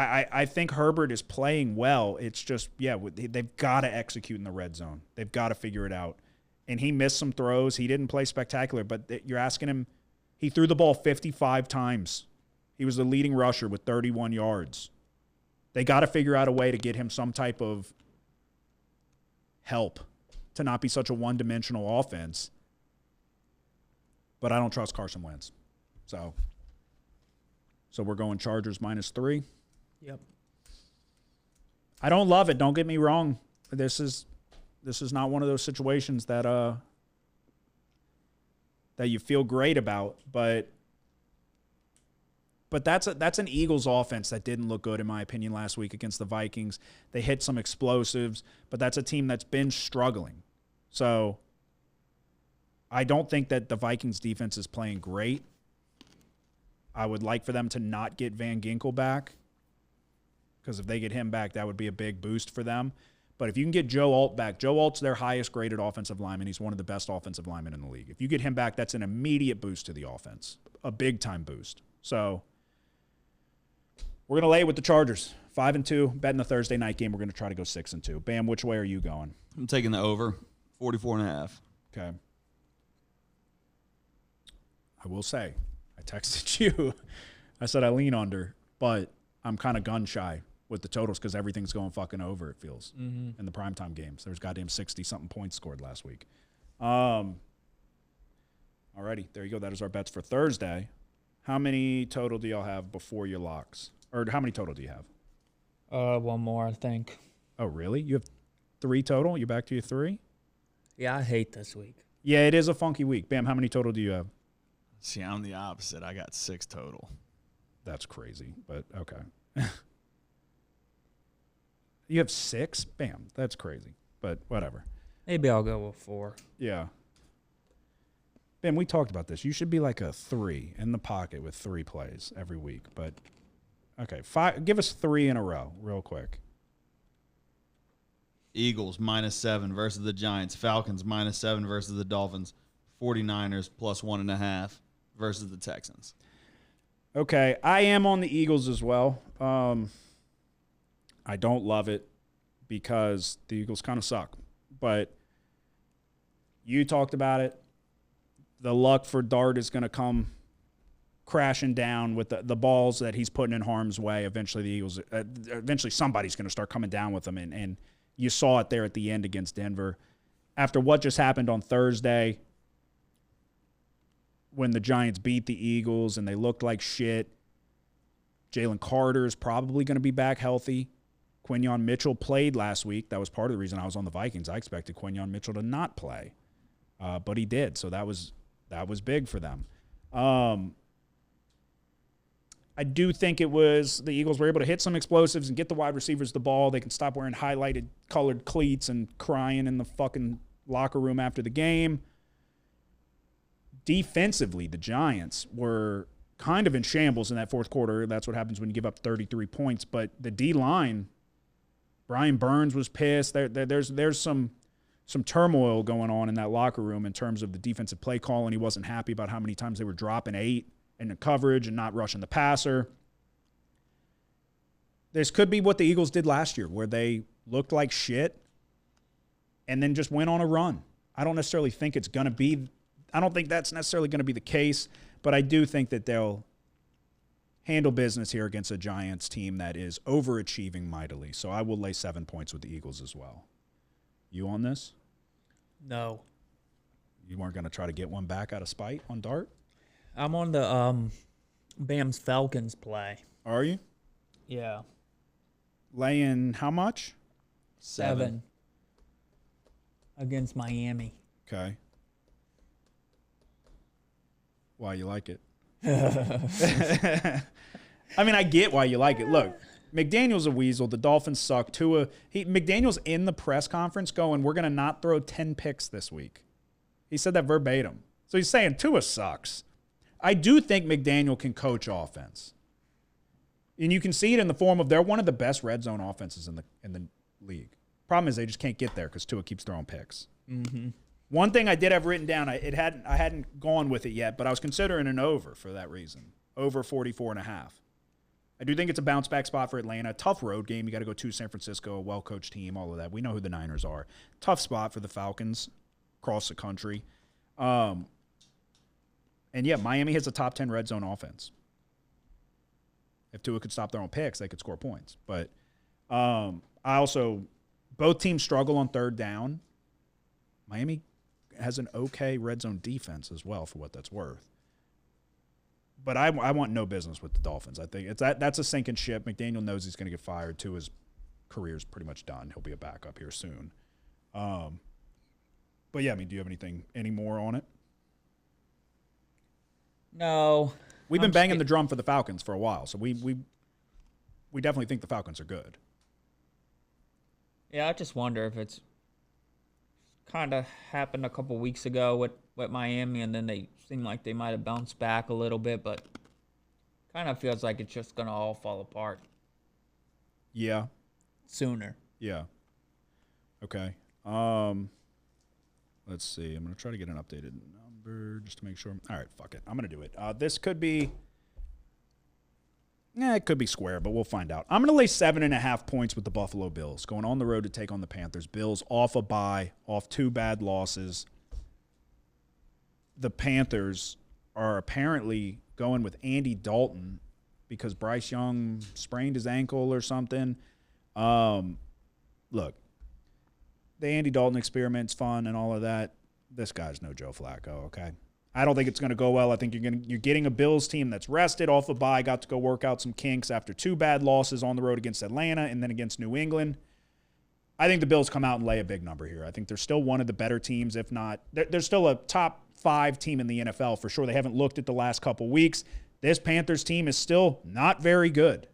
I think Herbert is playing well. It's just, they've got to execute in the red zone. They've got to figure it out. And he missed some throws. He didn't play spectacular, but you're asking him. He threw the ball 55 times. He was the leading rusher with 31 yards. They got to figure out a way to get him some type of help to not be such a one-dimensional offense. But I don't trust Carson Wentz. So we're going Chargers -3. Yep. I don't love it. Don't get me wrong. This is not one of those situations that you feel great about, but that's an Eagles offense that didn't look good in my opinion last week against the Vikings. They hit some explosives, but that's a team that's been struggling. So I don't think that the Vikings defense is playing great. I would like for them to not get Van Ginkel back, because if they get him back, that would be a big boost for them. But if you can get Joe Alt back, Joe Alt's their highest graded offensive lineman. He's one of the best offensive linemen in the league. If you get him back, that's an immediate boost to the offense, a big-time boost. So we're going to lay it with the Chargers, 5-2, betting the Thursday night game. We're going to try to go 6-2. Bam, which way are you going? I'm taking the over, 44.5. Okay. I will say, I texted you. I said I lean under, but I'm kind of gun-shy with the totals because everything's going fucking over, it feels, in the primetime games. There's goddamn 60-something points scored last week. Alrighty, there you go. That is our bets for Thursday. How many total do y'all have before your locks? Or how many total do you have? One more, I think. Oh, really? You have 3 total? You back to your 3? Yeah, I hate this week. Yeah, it is a funky week. Bam, how many total do you have? See, I'm the opposite. I got 6 total. That's crazy, but okay. You have 6? Bam, that's crazy, but whatever. Maybe I'll go with 4. Yeah. Ben, we talked about this. You should be like a 3 in the pocket with 3 plays every week. But, okay, 5. Give us 3 in a row real quick. Eagles -7 versus the Giants. Falcons -7 versus the Dolphins. 49ers +1.5 versus the Texans. Okay, I am on the Eagles as well. I don't love it because the Eagles kind of suck. But you talked about it. The luck for Dart is going to come crashing down with the balls that he's putting in harm's way. Eventually, the Eagles, eventually somebody's going to start coming down with them. And you saw it there at the end against Denver. After what just happened on Thursday when the Giants beat the Eagles and they looked like shit, Jalen Carter is probably going to be back healthy. Quinyon Mitchell played last week. That was part of the reason I was on the Vikings. I expected Quinyon Mitchell to not play, but he did. So that was big for them. I do think it was the Eagles were able to hit some explosives and get the wide receivers the ball. They can stop wearing highlighted colored cleats and crying in the fucking locker room after the game. Defensively, the Giants were kind of in shambles in that fourth quarter. That's what happens when you give up 33 points. But the D-line, Brian Burns was pissed. There's some turmoil going on in that locker room in terms of the defensive play call, and he wasn't happy about how many times they were dropping 8 in the coverage and not rushing the passer. This could be what the Eagles did last year, where they looked like shit and then just went on a run. I don't think that's necessarily going to be the case, but I do think that they'll handle business here against a Giants team that is overachieving mightily. So I will lay 7 points with the Eagles as well. You on this? No. You weren't going to try to get one back out of spite on Dart? I'm on the Bam's Falcons play. Are you? Yeah. Laying how much? 7. against Miami. Okay. Why you like it? I mean, I get why you like it. Look, McDaniel's a weasel. The Dolphins suck. McDaniel's in the press conference going, we're going to not throw 10 picks this week. He said that verbatim. So he's saying Tua sucks. I do think McDaniel can coach offense. And you can see it in the form of they're one of the best red zone offenses in the league. Problem is they just can't get there because Tua keeps throwing picks. Mm-hmm. One thing I did have written down, I hadn't gone with it yet, but I was considering an over for that reason. Over 44.5. I do think it's a bounce back spot for Atlanta. Tough road game. You got to go to San Francisco, a well-coached team, all of that. We know who the Niners are. Tough spot for the Falcons across the country. And yeah, Miami has a top 10 red zone offense. If Tua could stop throwing picks, they could score points. But both teams struggle on third down. Miami has an okay red zone defense as well, for what that's worth. But I want no business with the Dolphins. I think that's a sinking ship. McDaniel knows he's going to get fired. Tua's career's pretty much done. He'll be a backup here soon. But yeah, I mean, do you have any more on it? No. We've been banging the drum for the Falcons for a while, so we definitely think the Falcons are good. Yeah, I just wonder if it's kind of happened a couple weeks ago with Miami, and then they seem like they might have bounced back a little bit, but kind of feels like it's just going to all fall apart. Yeah. Sooner. Yeah. Okay. Let's see. I'm going to try to get an updated number just to make sure. All right, fuck it. I'm going to do it. This could be it could be square, but we'll find out. I'm going to lay 7.5 points with the Buffalo Bills, going on the road to take on the Panthers. Bills off a bye, off 2 bad losses. The Panthers are apparently going with Andy Dalton because Bryce Young sprained his ankle or something. Look, the Andy Dalton experiment's fun and all of that. This guy's no Joe Flacco, okay? I don't think it's going to go well. I think you're getting a Bills team that's rested off a bye, got to go work out some kinks after 2 bad losses on the road against Atlanta and then against New England. I think the Bills come out and lay a big number here. I think they're still one of the better teams, if not. They're still a top 5 team in the NFL for sure. They haven't looked at the last couple weeks. This Panthers team is still not very good.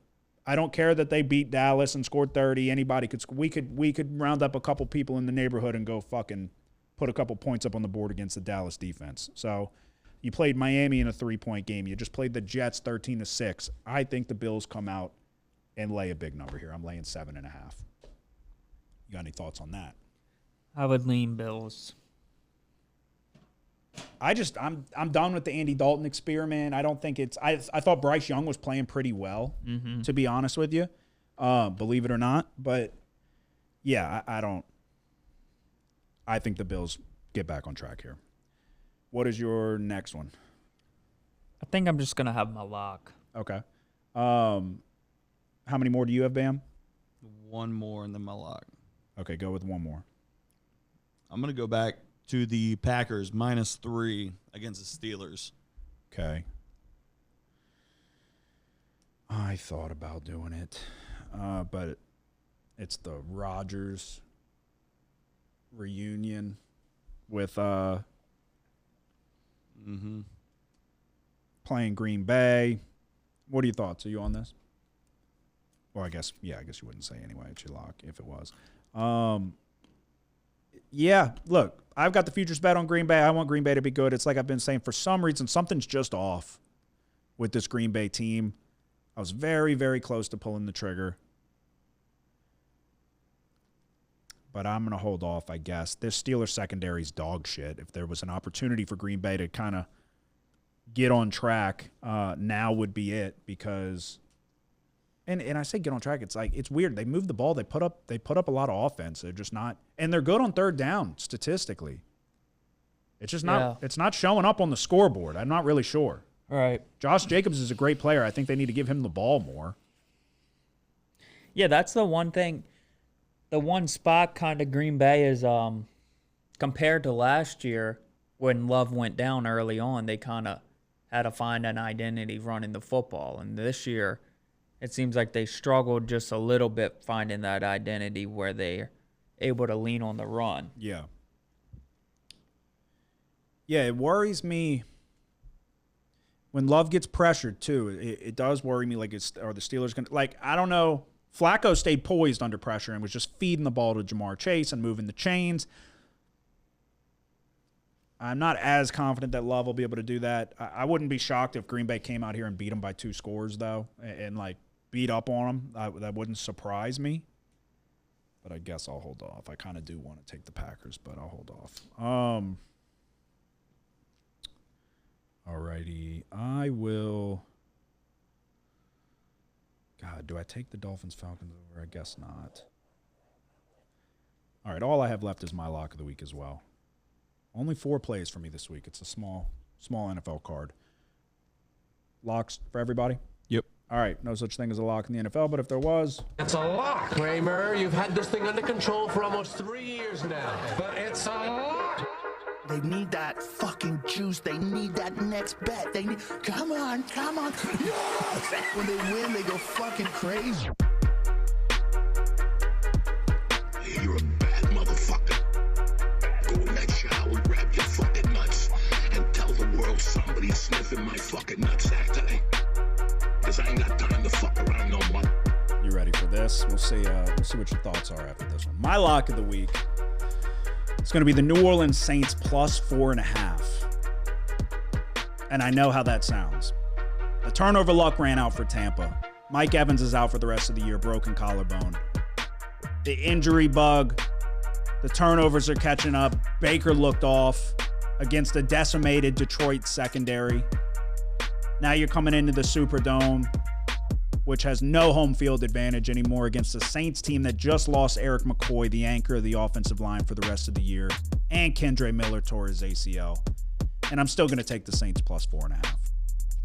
I don't care that they beat Dallas and scored 30. Anybody could. We could round up a couple people in the neighborhood and go fucking put a couple points up on the board against the Dallas defense. So you played Miami in a 3-point game. You just played the Jets 13-6. I think the Bills come out and lay a big number here. I'm laying 7.5. You got any thoughts on that? I would lean Bills. I'm done with the Andy Dalton experiment. I don't think it's. I thought Bryce Young was playing pretty well, to be honest with you, believe it or not. But yeah, I don't. I think the Bills get back on track here. What is your next one? I think I'm just gonna have my lock. Okay. How many more do you have, Bam? 1 more and then my lock. Okay, go with 1 more. I'm going to go back to the Packers -3 against the Steelers. Okay. I thought about doing it, but it's the Rodgers reunion with playing Green Bay. What are your thoughts? Are you on this? Well, I guess you wouldn't say anyway. It's your lock if it was. Yeah, look, I've got the futures bet on Green Bay. I want Green Bay to be good. It's like I've been saying, for some reason, something's just off with this Green Bay team. I was very, very close to pulling the trigger. But I'm going to hold off, I guess. This Steelers secondary's dog shit. If there was an opportunity for Green Bay to kind of get on track, now would be it, because and I say get on track, it's like it's weird. They move the ball, they put up a lot of offense. They're just not, and they're good on third down statistically. It's just not it's not showing up on the scoreboard. I'm not really sure. All right. Josh Jacobs is a great player. I think they need to give him the ball more. Yeah, that's the one thing. The one spot kind of Green Bay is compared to last year when Love went down early on, they kind of had to find an identity running the football. And this year, it seems like they struggled just a little bit finding that identity where they're able to lean on the run. Yeah. Yeah, it worries me when Love gets pressured too. It does worry me. Like, are the Steelers going to, like, I don't know. Flacco stayed poised under pressure and was just feeding the ball to Jamar Chase and moving the chains. I'm not as confident that Love will be able to do that. I wouldn't be shocked if Green Bay came out here and beat them by 2 scores, though, and like beat up on them. That wouldn't surprise me. But I guess I'll hold off. I kind of do want to take the Packers, but I'll hold off. Alrighty. I will. God, do I take the Dolphins-Falcons over? I guess not. All right, all I have left is my lock of the week as well. Only 4 plays for me this week. It's a small NFL card. Locks for everybody? Yep. All right, no such thing as a lock in the NFL, but if there was... It's a lock, Kramer. You've had this thing under control for almost 3 years now. But it's a lock. They need that fucking juice. They need that next bet. They need. Come on. Yes! When they win, they go fucking crazy. You're a bad motherfucker. Go in that shower, grab your fucking nuts, and tell the world somebody's sniffing my fucking nutsack today. Cause I ain't got time to fuck around no more. You ready for this? We'll see what your thoughts are after this one. My lock of the week. It's going to be the New Orleans Saints plus 4.5. And I know how that sounds. The turnover luck ran out for Tampa. Mike Evans is out for the rest of the year, broken collarbone. The injury bug, the turnovers are catching up. Baker looked off against a decimated Detroit secondary. Now you're coming into the Superdome, which has no home field advantage anymore against a Saints team that just lost Eric McCoy, the anchor of the offensive line for the rest of the year, and Kendre Miller tore his ACL. And I'm still going to take the Saints plus 4.5.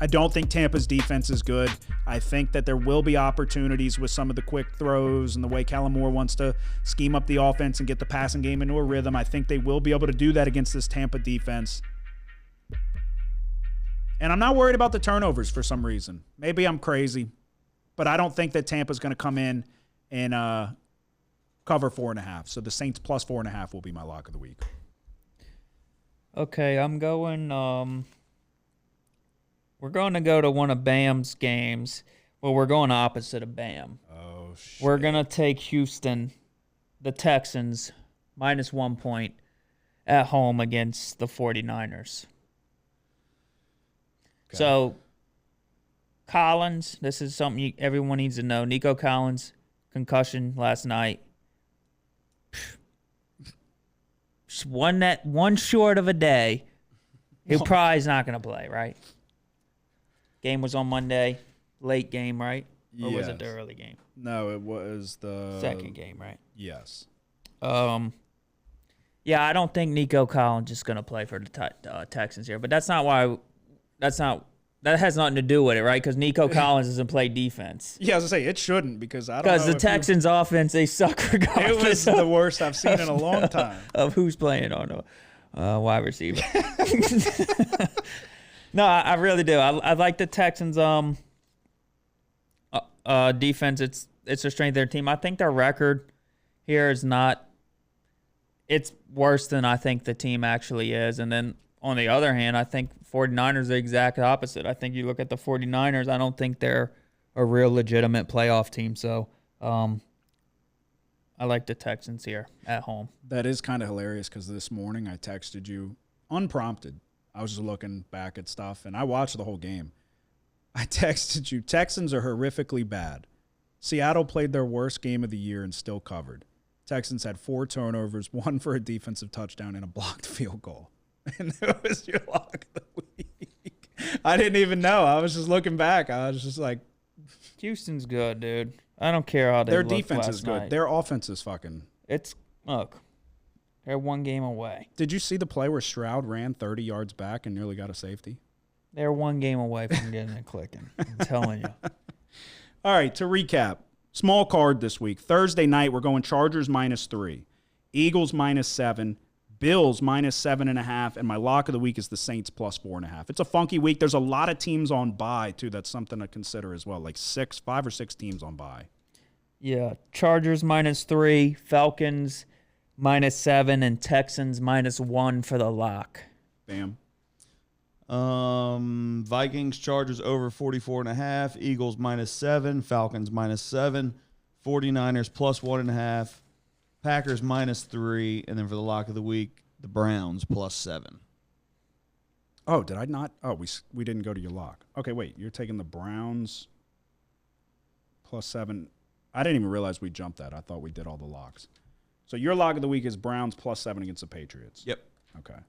I don't think Tampa's defense is good. I think that there will be opportunities with some of the quick throws and the way Kellen Moore wants to scheme up the offense and get the passing game into a rhythm. I think they will be able to do that against this Tampa defense. And I'm not worried about the turnovers for some reason. Maybe I'm crazy. But I don't think that Tampa's going to come in and cover 4.5. So the Saints plus 4.5 will be my lock of the week. Okay, I'm going. We're going to go to one of Bam's games. Well, we're going opposite of Bam. Oh, shit. We're going to take Houston, the Texans, minus 1 point at home against the 49ers. Okay. So, Collins, this is something everyone needs to know. Nico Collins, concussion last night. Just one short of a day. He probably is not going to play, right? Game was on Monday. Late game, right? Or was it the early game? No, it was the second game, right? Yes. Yeah, I don't think Nico Collins is going to play for the Texans here, but that has nothing to do with it, right? Because Nico Collins doesn't play defense. Yeah, I was going to say, it shouldn't because I don't know. Because the Texans' offense, they suck regardless. It was the worst I've seen in a long time. Of who's playing on the wide receiver. No, I really do. I like the Texans' defense. It's a strength of their team. I think their record here is not – it's worse than I think the team actually is. And then on the other hand, I think 49ers are the exact opposite. I think you look at the 49ers, I don't think they're a real legitimate playoff team. So I like the Texans here at home. That is kind of hilarious because this morning I texted you unprompted. I was just looking back at stuff, and I watched the whole game. I texted you, Texans are horrifically bad. Seattle played their worst game of the year and still covered. Texans had 4 turnovers, 1 for a defensive touchdown, and a blocked field goal. And that was your lock of the week. I didn't even know. I was just looking back. I was just like. Houston's good, dude. I don't care how they their looked defense last is good. night. Their offense is fucking. Look. They're 1 game away. Did you see the play where Stroud ran 30 yards back and nearly got a safety? They're 1 game away from getting it clicking. I'm telling you. All right, to recap. Small card this week. Thursday night, we're going Chargers -3. Eagles -7. Bills -7.5. And my lock of the week is the Saints plus 4.5. It's a funky week. There's a lot of teams on bye, too. That's something to consider as well. Like 5 or 6 teams on bye. Yeah, Chargers -3. Falcons -7 and Texans -1 for the lock. Bam. Vikings, Chargers over 44.5. Eagles -7. Falcons -7. 49ers +1.5. Packers -3. And then for the lock of the week, the Browns +7. Oh, did I not? Oh, we didn't go to your lock. Okay, wait. You're taking the Browns +7. I didn't even realize we jumped that. I thought we did all the locks. So your lock of the week is Browns +7 against the Patriots. Yep. Okay.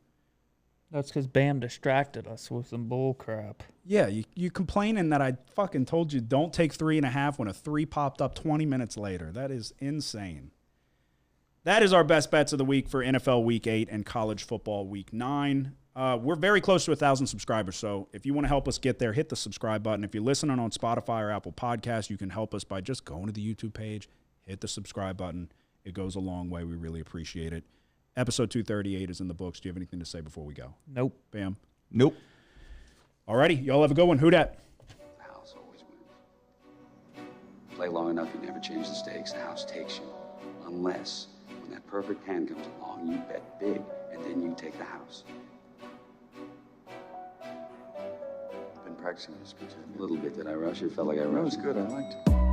That's because Bam distracted us with some bull crap. Yeah, you complaining that I fucking told you don't take 3.5 when a 3 popped up 20 minutes later. That is insane. That is our best bets of the week for NFL Week 8 and college football Week 9. We're very close to 1,000 subscribers, so if you want to help us get there, hit the subscribe button. If you're listening on Spotify or Apple Podcasts, you can help us by just going to the YouTube page, hit the subscribe button. It goes a long way. We really appreciate it. Episode 238 is in the books. Do you have anything to say before we go? Nope. Bam. Nope. Alrighty, y'all have a good one. Who dat? The house always wins. Play long enough, you never change the stakes. The house takes you. Unless, when that perfect hand comes along, you bet big, and then you take the house. I've been practicing this, but a little bit. Did I rush it? Felt like I rushed. That was good. I liked it.